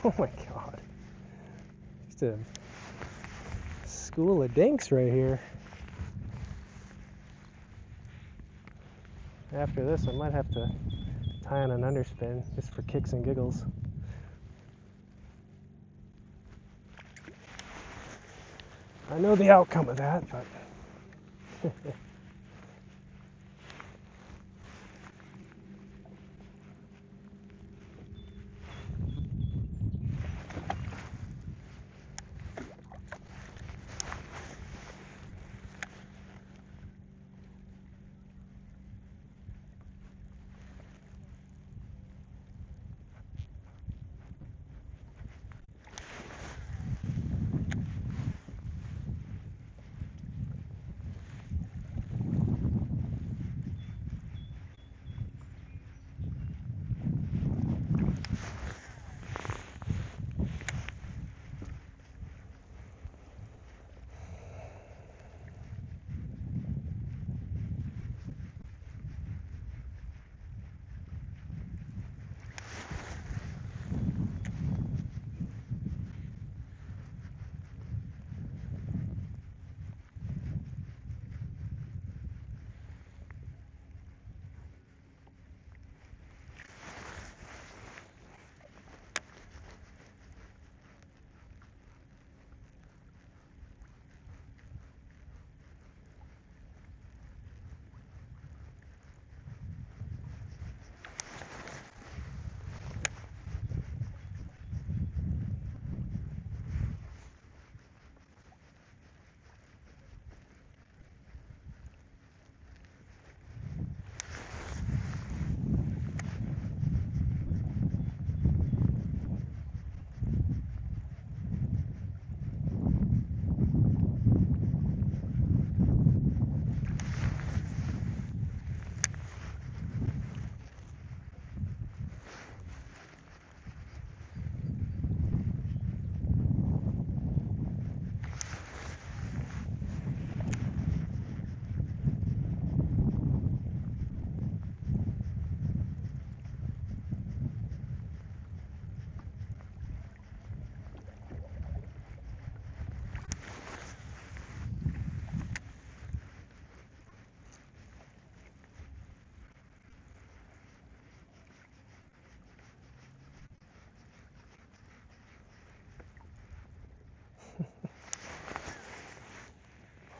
Oh my God. Just a school of dinks right here. After this, I might have to tie on an underspin just for kicks and giggles. I know the outcome of that, but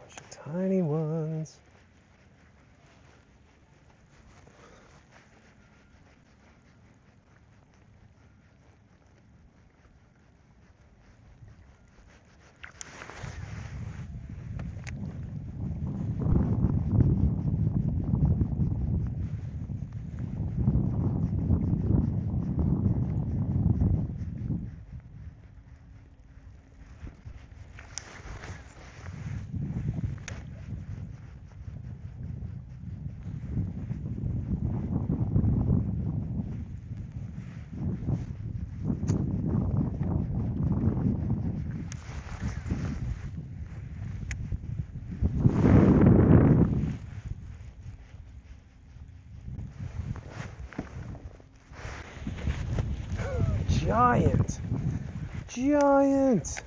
Bunch of tiny ones. Giant! Giant!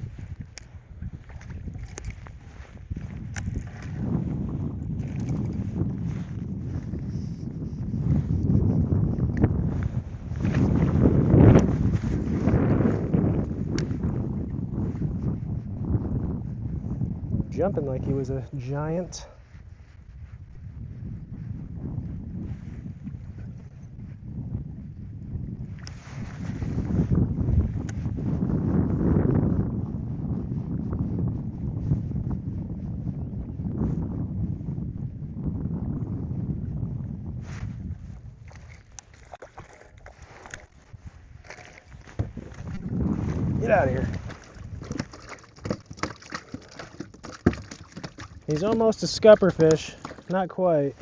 Jumping like he was a giant. Get out of here. He's almost a scupper fish, not quite.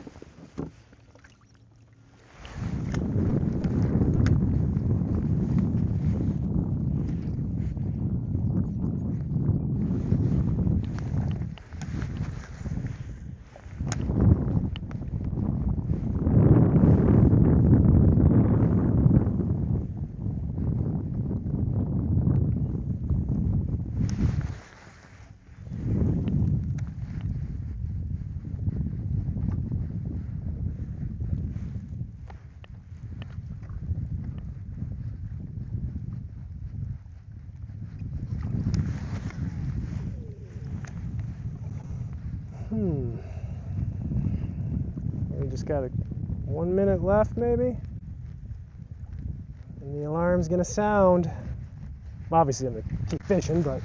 We just got 1 minute left, maybe, and the alarm's gonna sound. Obviously, I'm gonna keep fishing, but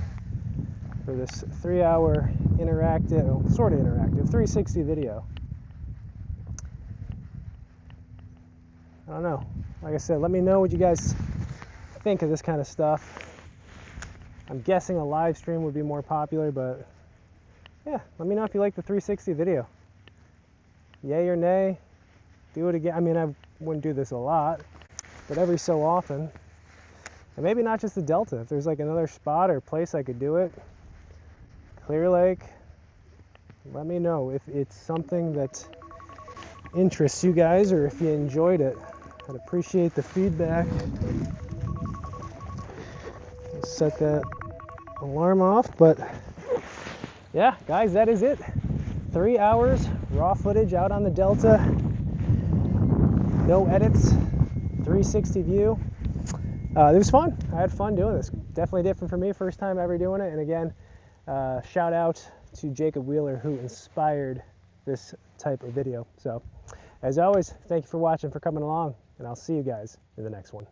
for this 3-hour interactive, well, sort of interactive, 360 video, I don't know. Like I said, let me know what you guys think of this kind of stuff. I'm guessing a live stream would be more popular, but yeah, let me know if you like the 360 video. Yay or nay, do it again. I mean, I wouldn't do this a lot, but every so often. And maybe not just the Delta. If there's like another spot or place I could do it, Clear Lake, let me know if it's something that interests you guys or if you enjoyed it. I'd appreciate the feedback. Let's set that alarm off, but yeah, guys, that is it. 3 hours, raw footage out on the Delta. No edits, 360 view. It was fun. I had fun doing this. Definitely different for me, first time ever doing it. And again, shout out to Jacob Wheeler, who inspired this type of video. So, as always, thank you for watching, for coming along, and I'll see you guys in the next one.